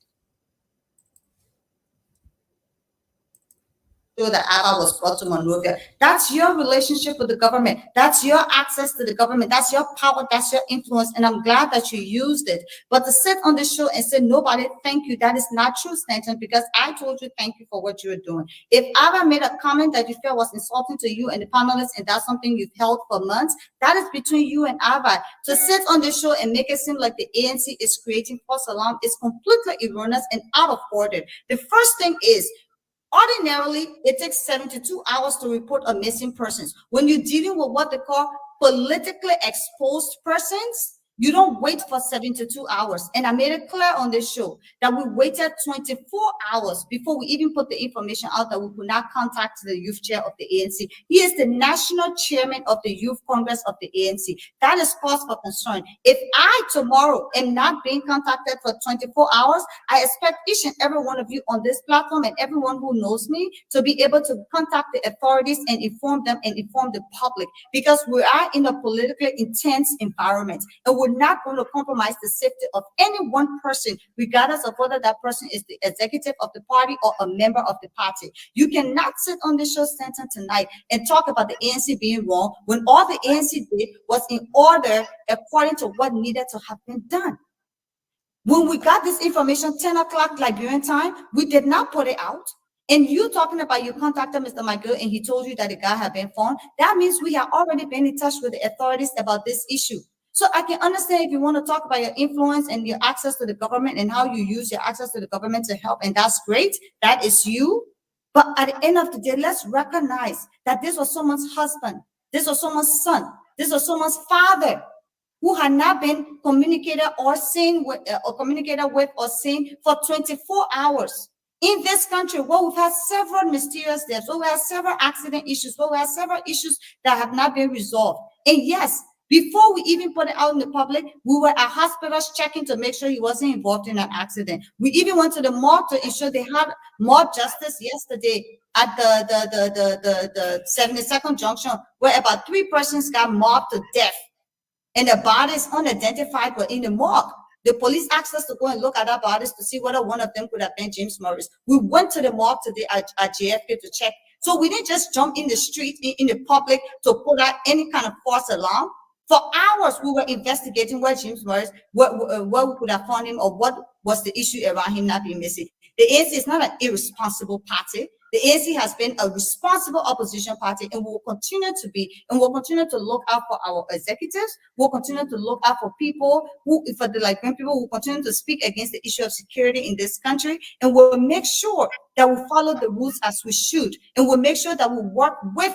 That ABBA was brought to Monrovia. That's your relationship with the government. That's your access to the government. That's your power. That's your influence. And I'm glad that you used it. But to sit on the show and say, nobody, thank you, that is not true, Stanton, because I told you thank you for what you're doing. If ABBA made a comment that you felt was insulting to you and the panelists, and that's something you've held for months, that is between you and ABBA. To sit on the show and make it seem like the ANC is creating false alarm is completely erroneous and out of order. The first thing is, ordinarily, it takes 72 hours to report a missing persons. When you're dealing with what they call politically exposed persons, you don't wait for 72 hours. And I made it clear on this show that we waited 24 hours before we even put the information out that we could not contact the youth chair of the ANC. He is the national chairman of the Youth Congress of the ANC. That is cause for concern. If I tomorrow am not being contacted for 24 hours, I expect each and every one of you on this platform and everyone who knows me to be able to contact the authorities and inform them and inform the public, because we are in a politically intense environment and we're not going to compromise the safety of any one person, regardless of whether that person is the executive of the party or a member of the party. You cannot sit on this show, Stanton, tonight and talk about the ANC being wrong when all the ANC did was in order according to what needed to have been done. When we got this information, 10 o'clock Liberian time, we did not put it out. And you talking about you contacted Mr. Michael and he told you that the guy had been found, that means we have already been in touch with the authorities about this issue. So I can understand if you want to talk about your influence and your access to the government and how you use your access to the government to help, and that's great. That is you. But at the end of the day, let's recognize that this was someone's husband. This was someone's son. This was someone's father who had not been communicated or seen with, or seen for 24 hours. In this country, where we've had several mysterious deaths, where we have several accident issues, where we have several issues that have not been resolved. And yes, before we even put it out in the public, we were at hospitals checking to make sure he wasn't involved in an accident. We even went to the morgue to ensure they had more justice yesterday at the 72nd junction, where about 3 persons got mobbed to death and the bodies unidentified were in the morgue. The police asked us to go and look at our bodies to see whether one of them could have been James Morris. We went to the morgue today at JFK to check. So we didn't just jump in the street, in the public, to put out any kind of false alarm. For hours, we were investigating where James Morris, where we could have found him, or what was the issue around him not being missing. The ANC is not an irresponsible party. The ANC has been a responsible opposition party and will continue to be, and we'll continue to look out for our executives. We'll continue to look out for people who, for the Liberian people, who continue to speak against the issue of security in this country, and we'll make sure that we follow the rules as we should, and we'll make sure that we work with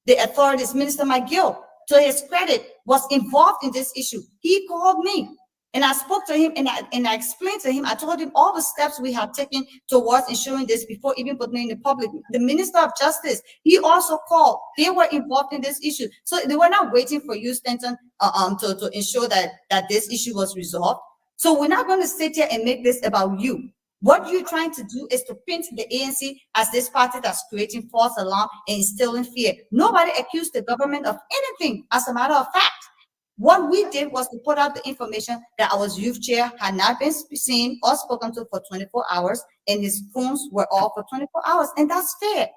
the authorities. Minister McGill, to his credit, was involved in this issue. He called me and I spoke to him and I explained to him, I told him all the steps we have taken towards ensuring this before even putting it in the public. The Minister of Justice, he also called. They were involved in this issue. So they were not waiting for you, Stanton, to ensure that this issue was resolved. So we're not going to sit here and make this about you. What you're trying to do is to paint the ANC as this party that's creating false alarm and instilling fear. Nobody accused the government of anything, as a matter of fact. What we did was to put out the information that our youth chair had not been seen or spoken to for 24 hours, and his phones were off for 24 hours, and that's fair.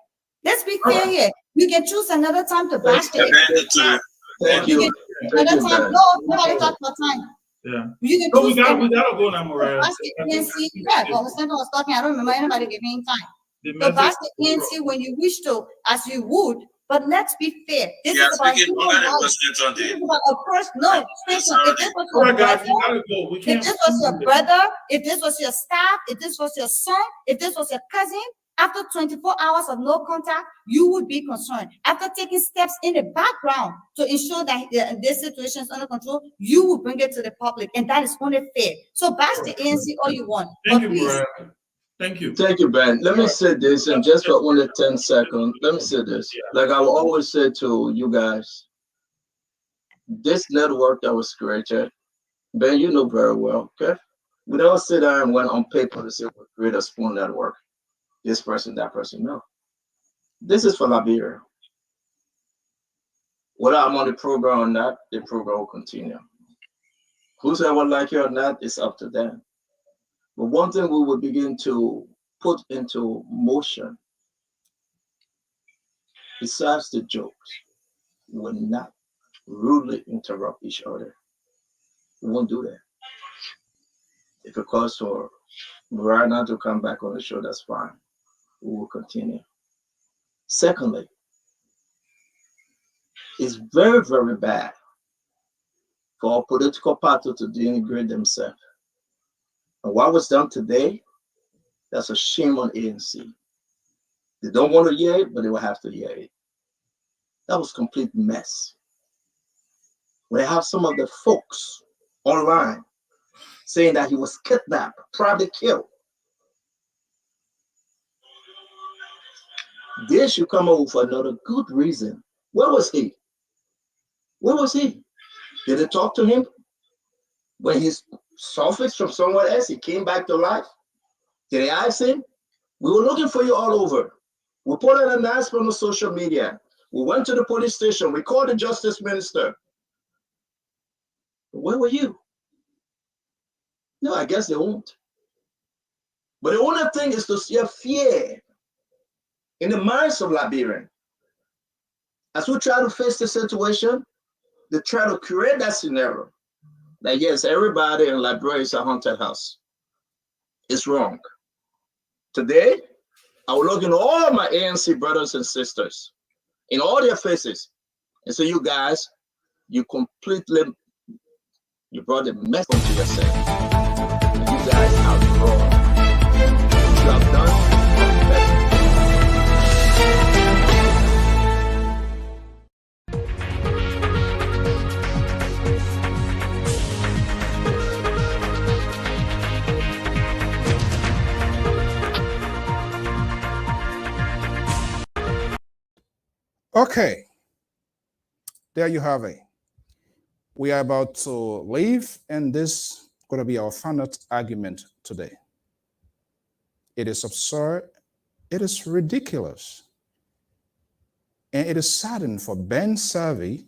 Let's be fair here. You can choose another time to bash it. Thank you. Another time. No, nobody talked about time. Yeah. You can So we gotta go now, Mariah. Yeah, but Stanton was talking. I don't remember anybody giving him time. So bash the ANC when you wish to, as you would. But let's be fair. This is about a person. No, if this was your brother, if this was your brother, if this was your staff, if this was your son, if this was your cousin, after 24 hours of no contact, you would be concerned. After taking steps in the background to ensure that this situation is under control, you will bring it to the public, and that is only fair. So bash the ANC all you want. Thank you, Mariah. Thank you. Thank you, Ben. Let me say this, and just for only 10 seconds, let me say this. Like I will always say to you guys, this network that was created, Ben, you know very well, okay? We don't sit down and went on paper to say we create a spoon network. This person, that person, no. This is for Liberia. Whether I'm on the program or not, the program will continue. Whosoever like it or not, it's up to them. But one thing we will begin to put into motion, besides the jokes, we will not rudely interrupt each other. We won't do that. If it calls for right now to come back on the show, that's fine. We will continue. Secondly, it's very, very bad for a political party to denigrate themselves. And what was done today, that's a shame on ANC. They don't want to hear it, but they will have to hear it. That was a complete mess. We have some of the folks online saying that he was kidnapped, probably killed. They should come up with another good reason. Where was he? Where was he? Did they talk to him? When he's surfaced from somewhere else, he came back to life? Did they ask him? We were looking for you all over. We put an announcement on social media. We went to the police station. We called the justice minister. Where were you? No, I guess they won't. But the only thing is to see a fear in the minds of Liberians. As we try to face the situation, they try to create that scenario that yes, everybody in Liberia is a haunted house. It's wrong. Today, I will look in all of my ANC brothers and sisters, in all their faces, and say, you guys, you completely, you brought a mess onto yourself. You guys are wrong. You have done better. Okay, there you have it. We are about to leave, and this is going to be our final argument today. It is absurd, it is ridiculous, and it is saddening for Ben Savvy,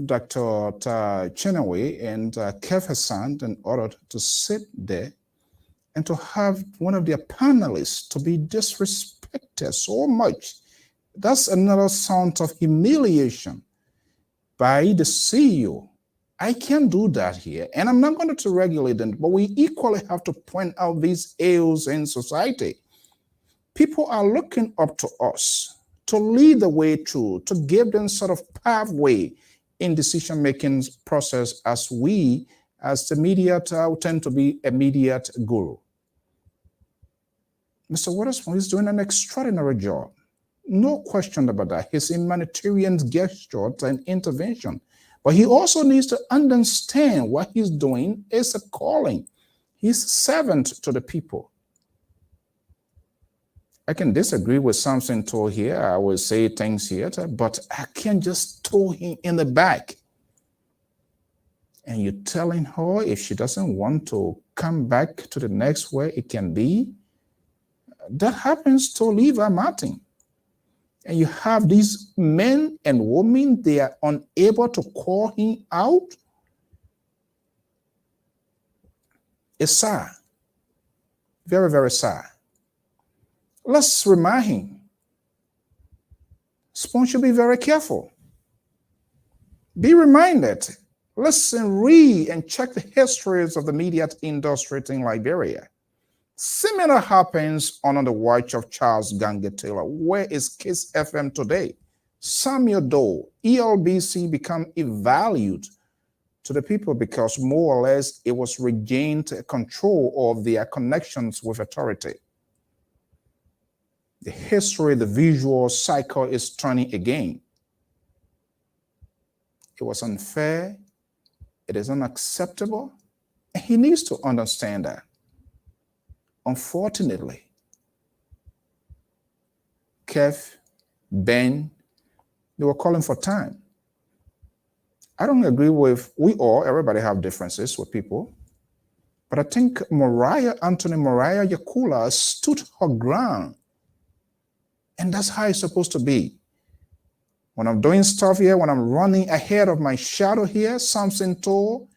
Dr. Chenaway, and Jefferson and others to sit there and to have one of their panelists to be disrespected so much. That's another sound of humiliation by the CEO. I can't do that here, and I'm not going to regulate them, but we equally have to point out these ills in society. People are looking up to us to lead the way through, to give them sort of pathway in decision-making process, as we, as the media, tend to be immediate guru. Mr. Waterspoon is doing an extraordinary job. No question about that. His humanitarian gesture and intervention. But he also needs to understand what he's doing is a calling. He's a servant to the people. I can disagree with something told here. I will say things here, but I can't just throw him in the back. And you're telling her if she doesn't want to come back to the next where it can be, that happens to Oliver Martin. And you have these men and women, they are unable to call him out. It's sad. Very, very sad. Let's remind him. Spoon should be very careful. Be reminded. Listen, read, and check the histories of the media industry in Liberia. Similar happens under the watch of Charles Gange Taylor. Where is Kiss FM today? Samuel Doe, ELBC become evaluated to the people because more or less it was regained control of their connections with authority. The history, the visual cycle is turning again. It was unfair. It is unacceptable. And he needs to understand that. Unfortunately, Kev, Ben, they were calling for time. I don't agree with, everybody have differences with people, but I think Anthony Mariah Yakula stood her ground. And that's how it's supposed to be. When I'm doing stuff here, when I'm running ahead of my shadow here, Samson told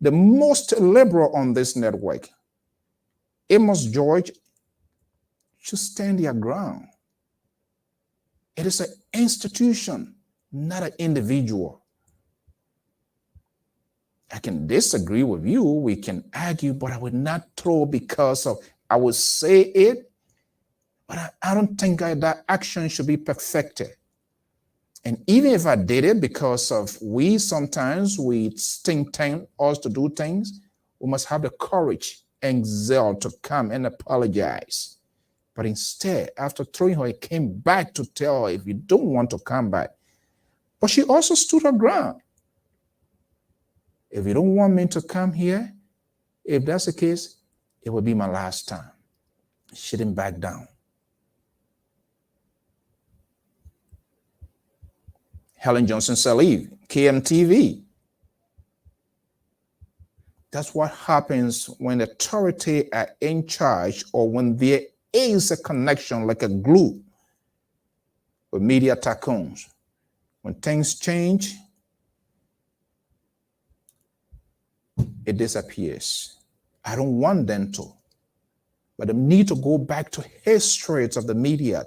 the most liberal on this network, Amos George, should stand their ground. It is an institution, not an individual. I can disagree with you, we can argue, but I would not throw because of, I would say it, but I don't think that action should be perfected. And even if I did it because of sometimes we think us to do things, we must have the courage and zeal to come and apologize. But instead, after throwing her, he came back to tell her, if you don't want to come back. But she also stood her ground. If you don't want me to come here, if that's the case, it will be my last time. She didn't back down. Helen Johnson Sirleaf, KMTV. That's what happens when authority are in charge or when there is a connection like a glue with media tycoons. When things change, it disappears. I don't want them to, but they need to go back to histories of the media,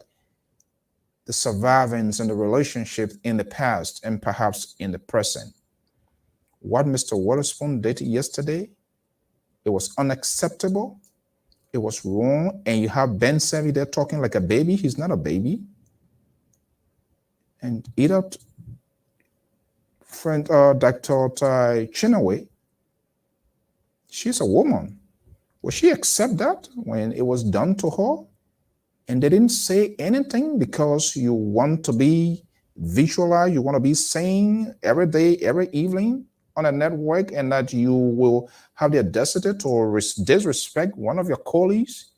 the survivance and the relationship in the past and perhaps in the present. What Mr. Witherspoon did yesterday, it was unacceptable. It was wrong. And you have Ben Savvy there talking like a baby. He's not a baby. And either friend Dr. Chinaway, she's a woman. Will she accept that when it was done to her? And they didn't say anything because you want to be visualized, you want to be saying every day, every evening on a network, and that you will have the audacity to disrespect one of your colleagues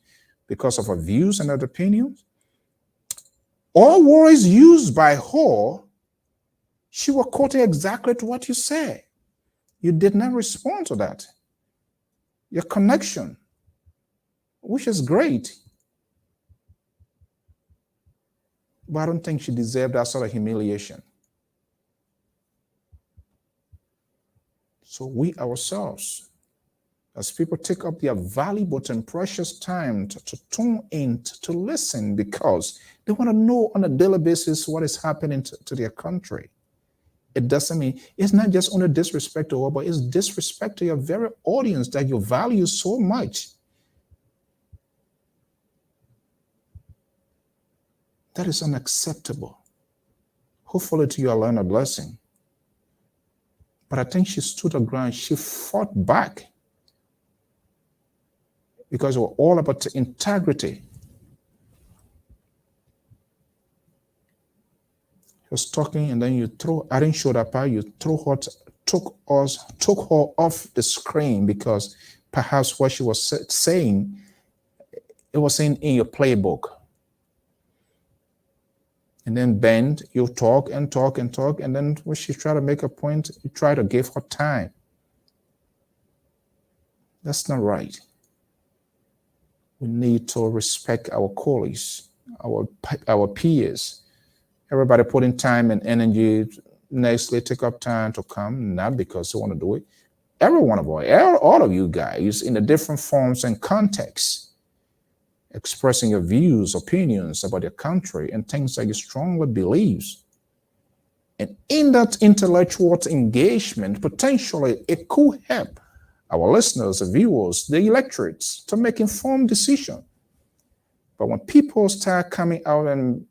because of her views and her opinions. All words used by her, she was quoting exactly to what you said. You did not respond to that. Your connection, which is great, but I don't think she deserved that sort of humiliation. So we ourselves, as people take up their valuable and precious time to tune in, to listen, because they want to know on a daily basis what is happening to their country. It doesn't mean, it's not just only disrespect to her, but it's disrespect to your very audience that you value so much. That is unacceptable. Hopefully to you, I'll learn a blessing. But I think she stood her ground. She fought back because we're all about integrity. He was talking, and then I didn't show that part. You took her off the screen because perhaps what she was saying, it was in your playbook. And then Ben, you talk and talk and talk, and then when she tried to make a point, you try to give her time. That's not right. We need to respect our colleagues, our peers. Everybody putting time and energy, nicely take up time to come, not because they want to do it. Every one of us, all of you guys, in the different forms and contexts, expressing your views, opinions about your country and things that you strongly believe. And in that intellectual engagement, potentially it could help our listeners, the viewers, the electorates to make informed decisions. But when people start coming out and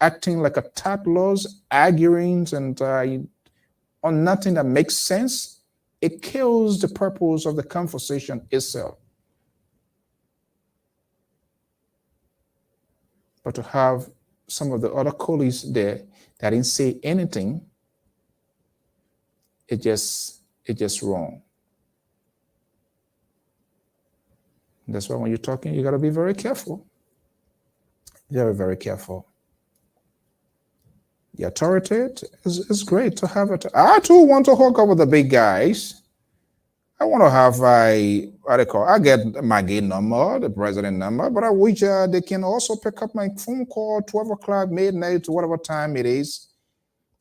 acting like a toddlers, arguing and on nothing that makes sense, it kills the purpose of the conversation itself. But to have some of the other colleagues there that didn't say anything, it's just wrong. That's why when you're talking, you got to be very careful. Very, very careful. The authority is great to have it. I too want to hook up with the big guys. I want to have I get my gate number, the president number, but I wish they can also pick up my phone call 12 o'clock, midnight, to whatever time it is.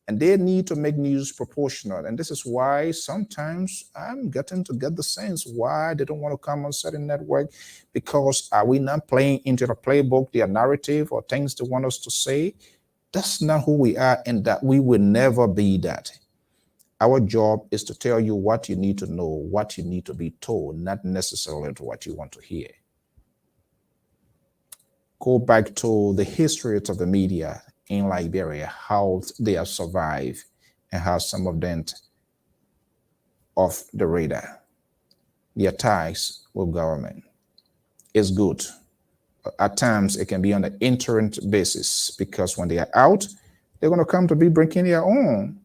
And they need to make news proportional. And this is why sometimes I'm getting to get the sense why they don't want to come on certain network, because are we not playing into the playbook, their narrative, or things they want us to say? That's not who we are, and that we will never be that. Our job is to tell you what you need to know, what you need to be told, not necessarily to what you want to hear. Go back to the history of the media in Liberia, how they have survived and how some of them off the radar. The attacks with government is good. At times it can be on an interim basis, because when they are out, they're going to come to be bringing their own.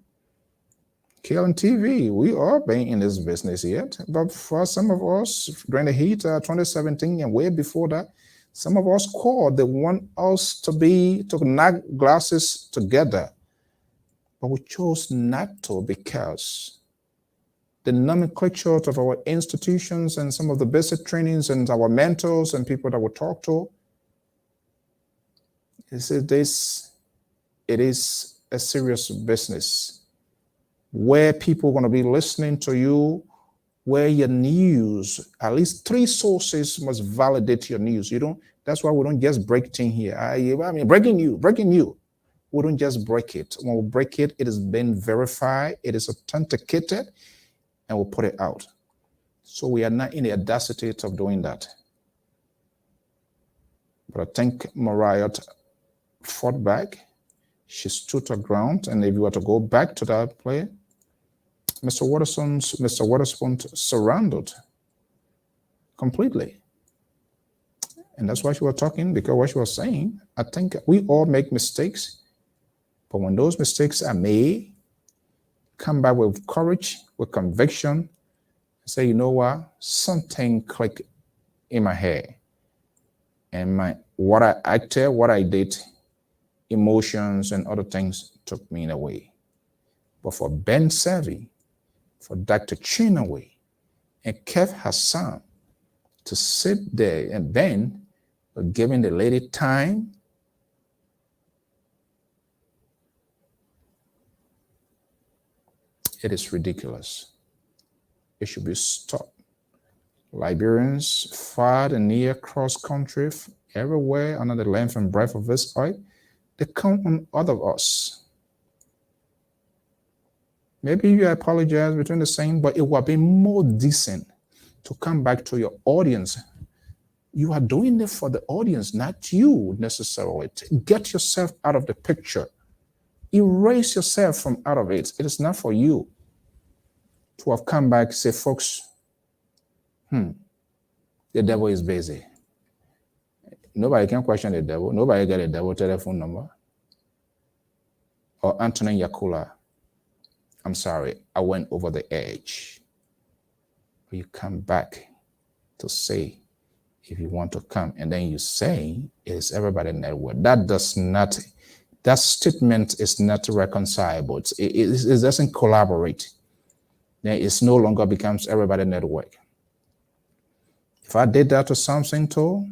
KOJI, we are being in this business yet, but for some of us during the heat 2017 and way before that, some of us called, they want us to knock glasses together, but we chose not to, because the nomenclature of our institutions and some of the basic trainings and our mentors and people that we talk to, it is a serious business where people are going to be listening to you, where your news, at least 3 sources must validate your news. That's why we don't just break things here. I mean, breaking news. We don't just break it. When we break it, it has been verified, it is authenticated, and we'll put it out. So we are not in the audacity of doing that. But I think Mariah fought back. She stood her ground, and if you were to go back to that play, Mr. Waterspoon surrounded completely. And that's why she was talking, because what she was saying, I think we all make mistakes, but when those mistakes are made, come back with courage, with conviction, say, you know what, something clicked in my head, and what I acted, what I did, emotions and other things took me away. But for Ben Savvy, for Dr. Chinaway, and Kev Hassan to sit there, and Ben giving the lady time, it is ridiculous. It should be stopped. Liberians far and near, cross country, everywhere under the length and breadth of this earth, they count on all of us. Maybe you apologize between the same, but it would be more decent to come back to your audience. You are doing it for the audience, not you necessarily. Get yourself out of the picture. Erase yourself from out of it. It is not for you to have come back, say, folks, the devil is busy. Nobody can question the devil. Nobody got a devil telephone number. Or Anthony Yakula, I'm sorry, I went over the edge. But you come back to say, if you want to come, and then you say, is everybody network? That statement is not reconcilable. It doesn't collaborate. Then it no longer becomes everybody network. If I did that to something too,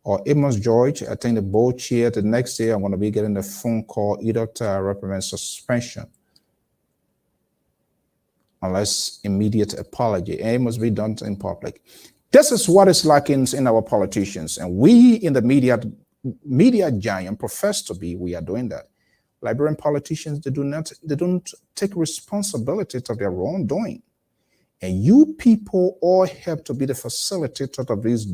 or Amos George, I think the board chair, the next day I'm going to be getting a phone call either to reprimand suspension, unless immediate apology. And it must be done in public. This is what is lacking in our politicians. And we in the media giant profess to be, we are doing that. Liberian politicians, they don't take responsibility of their wrongdoing. And you people all have to be the facilitator of these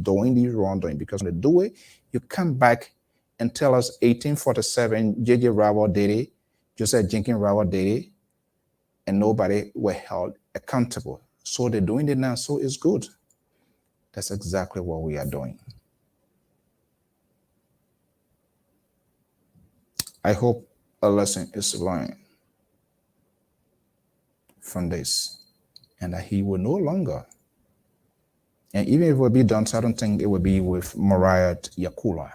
wrongdoing, because when they do it, you come back and tell us 1847, J.J. Rowell did it, Joseph Jenkins Rowell did it, and nobody were held accountable. So they're doing it now, so it's good. That's exactly what we are doing. I hope a lesson is learned from this, and that he will no longer And even if it will be done, so I don't think it will be with Mariah Yakula.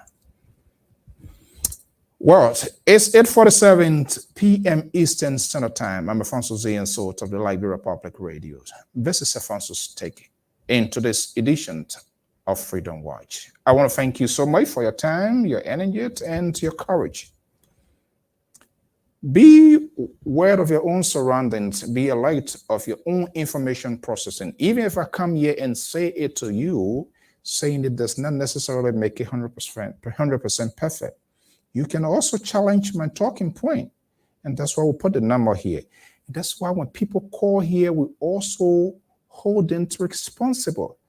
Well, it's 8:47 p.m. Eastern Standard Time. I'm Alphonso Zean Soe of the Liberia Public Radio. This is Alphonso's take in today's edition of Freedom Watch. I want to thank you so much for your time, your energy, and your courage. Be aware of your own surroundings. Be alert of your own information processing. Even if I come here and say it to you, saying it does not necessarily make it 100% perfect. You can also challenge my talking point, and that's why we put the number here. That's why when people call here, we also hold them to responsible.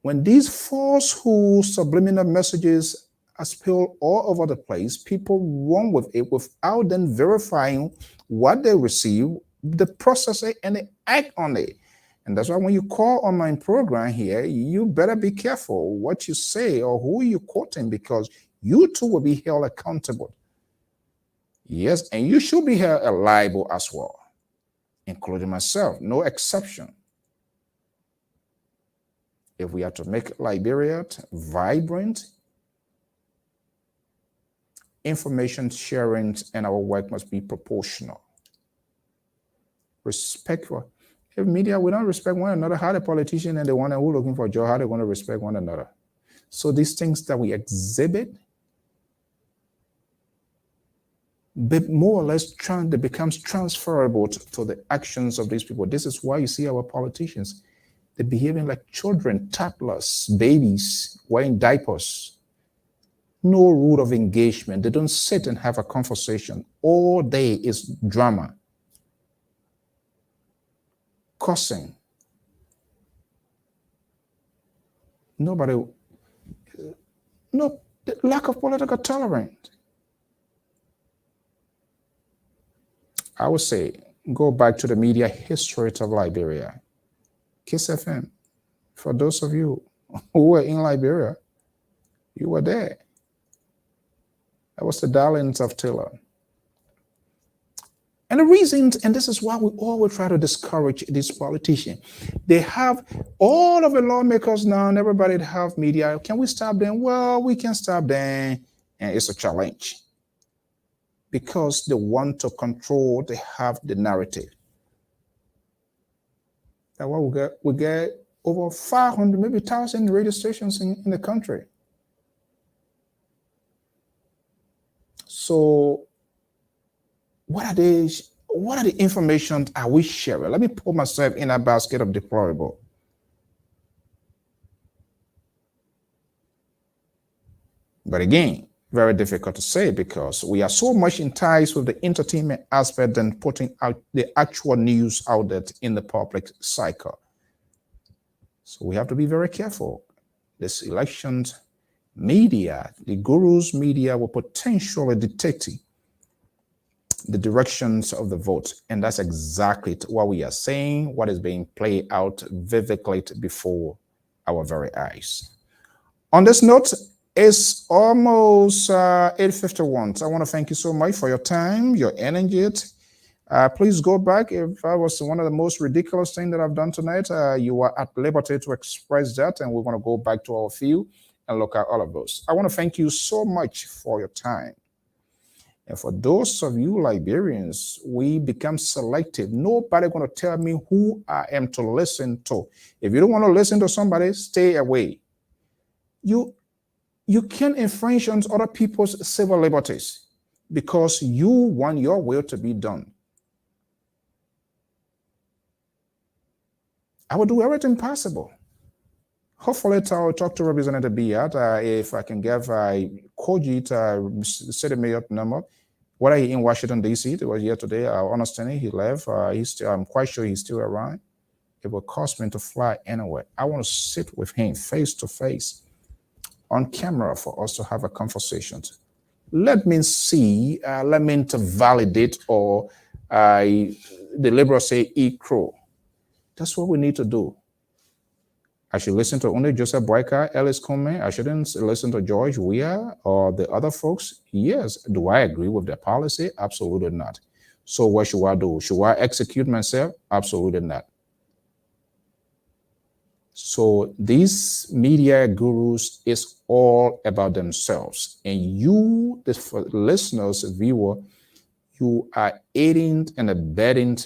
When these falsehood subliminal messages are spilled all over the place, people run with it without then verifying what they receive, they process it, and they act on it. And that's why when you call on my program here, you better be careful what you say or who you're quoting, because you too will be held accountable. Yes, and you should be held liable as well, including myself, no exception. If we are to make Liberia vibrant, information sharing and our work must be proportional. Respectful. If media, we don't respect one another, how the politician and the one who looking for a job, how they want to respect one another? So these things that we exhibit, but more or less it becomes transferable to the actions of these people. This is why you see our politicians, they're behaving like children, toddlers, babies, wearing diapers. No rule of engagement. They don't sit and have a conversation. All day is drama, cussing. Nobody, no, the lack of political tolerance. I would say, go back to the media history of Liberia. Kiss FM, for those of you who were in Liberia, you were there. That was the darlings of Taylor. And the reasons, and this is why we always try to discourage these politicians. They have all of the lawmakers now, and everybody have media. Can we stop them? Well, we can stop them, and it's a challenge. Because they want to control, they have the narrative. That's why we get over 500, maybe 1,000 radio stations in the country. So what are the information are we sharing? Let me put myself in a basket of deplorable. But again, very difficult to say, because we are so much in ties with the entertainment aspect than putting out the actual news out there in the public cycle. So we have to be very careful. This elections media, the gurus media, will potentially dictate the directions of the vote. And that's exactly what we are saying, what is being played out vividly before our very eyes. On this note, it's almost 8:51. So I want to thank you so much for your time, your energy. Please go back. If I was one of the most ridiculous things that I've done tonight, you are at liberty to express that, and we're going to go back to our field and look at all of those. I want to thank you so much for your time. And for those of you Liberians, we become selective. Nobody going to tell me who I am to listen to. If you don't want to listen to somebody, stay away. You can't infringe on other people's civil liberties because you want your will to be done. I will do everything possible. Hopefully, I'll talk to Representative Biat if I can give KOJI to set me up number. Whether he in Washington, D.C., he was here today. I understand he left. I'm quite sure he's still around. It will cost me to fly anywhere. I want to sit with him face to face on camera for us to have a conversation. Let me see, let me to validate, or the liberals say eat crow. That's what we need to do. I should listen to only Joseph Boyka, Ellis Coleman. I shouldn't listen to George Weah or the other folks. Yes. Do I agree with their policy? Absolutely not. So what should I do? Should I execute myself? Absolutely not. So these media gurus is all about themselves. And you, the listeners, viewer, you are aiding and abetting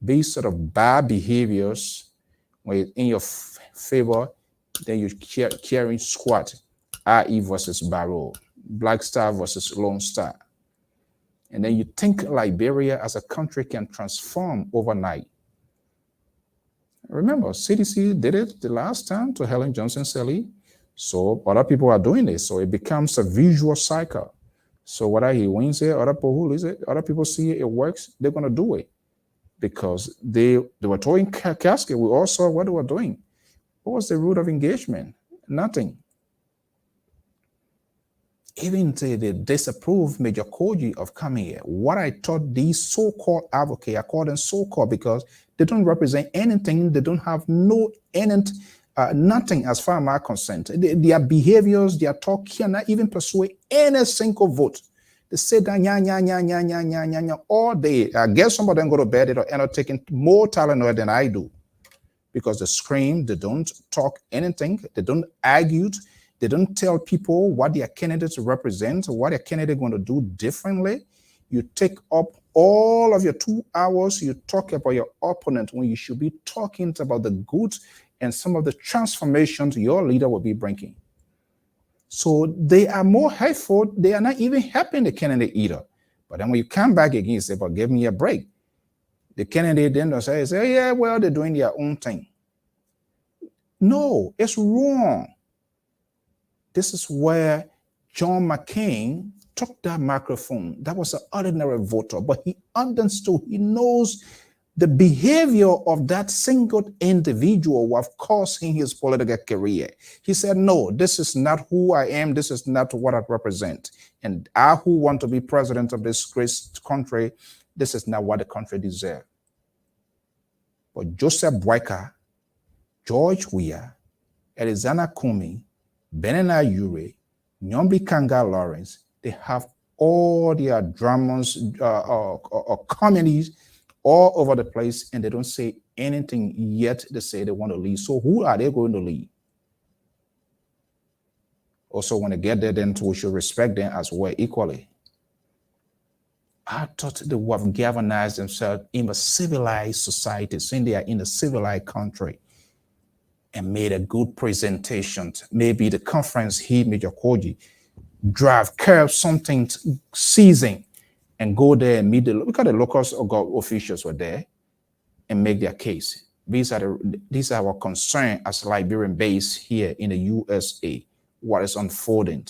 these sort of bad behaviors when it's in your favor. Then you carrying squad, RE versus Barrow, Black Star versus Lone Star. And then you think Liberia as a country can transform overnight. Remember, CDC did it the last time to Helen Johnson Sirleaf. So other people are doing it. So it becomes a visual cycle. So whether he wins it, other people who lose it, other people see it works, they're going to do it. Because they were throwing casket. We all saw what they were doing. What was the root of engagement? Nothing. Even they disapproved Major KOJI of coming here. What I thought these so-called advocates, I call them so-called because they don't represent anything. They don't have nothing as far as I'm concerned. Their behaviors, their talk cannot even persuade any single vote. They say that all day. I guess some of them go to bed or end up taking more Tylenol than I do. Because they scream, they don't talk anything, they don't argue, they don't tell people what their candidates represent, what their candidate going to do differently. You take up all of your 2 hours, you talk about your opponent when you should be talking about the good and some of the transformations your leader will be bringing. So they are more helpful. They are not even helping the candidate either. But then when you come back again, you say, but give me a break. The candidate then will say, yeah, well, they're doing their own thing. No, it's wrong. This is where John McCain took that microphone. That was an ordinary voter, but he understood, he knows the behavior of that single individual what caused him his political career. He said, no, this is not who I am. This is not what I represent. And I who want to be president of this great country, this is not what the country deserves. But Joseph Boyka, George Weah, Elizana Kumi, Benena Ure, Nyombi Kanga Lawrence, they have all their dramas or comedies all over the place, and they don't say anything yet. They say they want to leave. So who are they going to leave? Also, when they get there, then we should respect them as well equally. I thought they would have galvanized themselves in a civilized society, saying they are in a civilized country, and made a good presentation. Maybe the conference he, Major KOJI, drive, curve something, season, and go there and meet look at the local officials were there and make their case. These are our concern as Liberian base here in the USA. What is unfolding?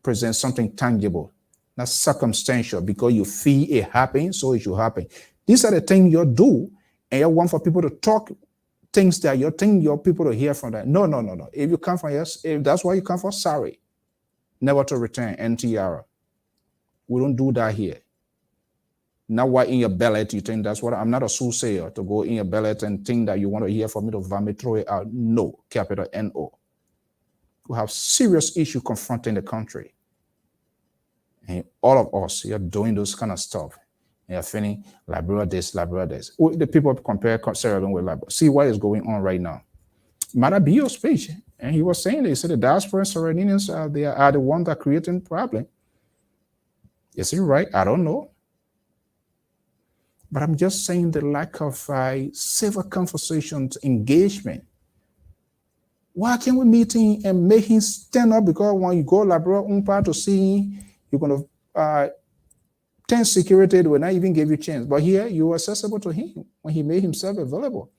Present something tangible, not circumstantial, because you feel it happen, so it should happen. These are the things you do, and you want for people to talk things that you think your people to hear from that. No. If you come from us, if that's why you come from, sorry. Never to return, NTR. We don't do that here. Now what in your ballot, you think that's what, I'm not a soothsayer to go in your ballot and think that you want to hear from me to vomit, throw it out. No, capital N-O. We have serious issue confronting the country. And all of us, you're doing those kind of stuff. And you're feeling Liberia this, Liberia this. The people compare Sierra Leone with Liberia. See what is going on right now. Marabio's speech, and he was saying, he said the diaspora and Sierra Leoneans are the ones that are creating problem. Is he right? I don't know. But I'm just saying the lack of civil conversations, engagement. Why can't we meet him and make him stand up? Because when you go Liberia to see him, you're going to turn security, they will not even give you a chance. But here, you were accessible to him when he made himself available.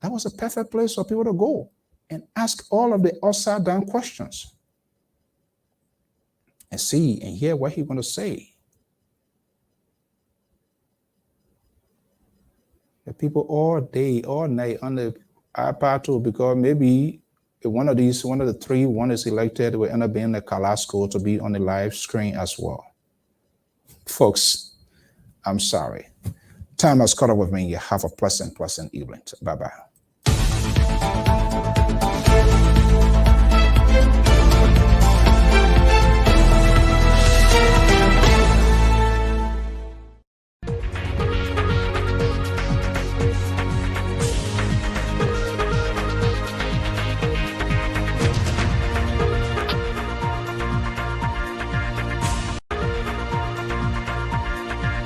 That was a perfect place for people to go and ask all of the upside down questions and see and hear what he's going to say. The people all day, all night on the iPad too, because maybe one of the three, one is elected, will end up being the Carrasco to be on the live screen as well. Folks, I'm sorry. Time has caught up with me. You have a pleasant evening. Bye-bye.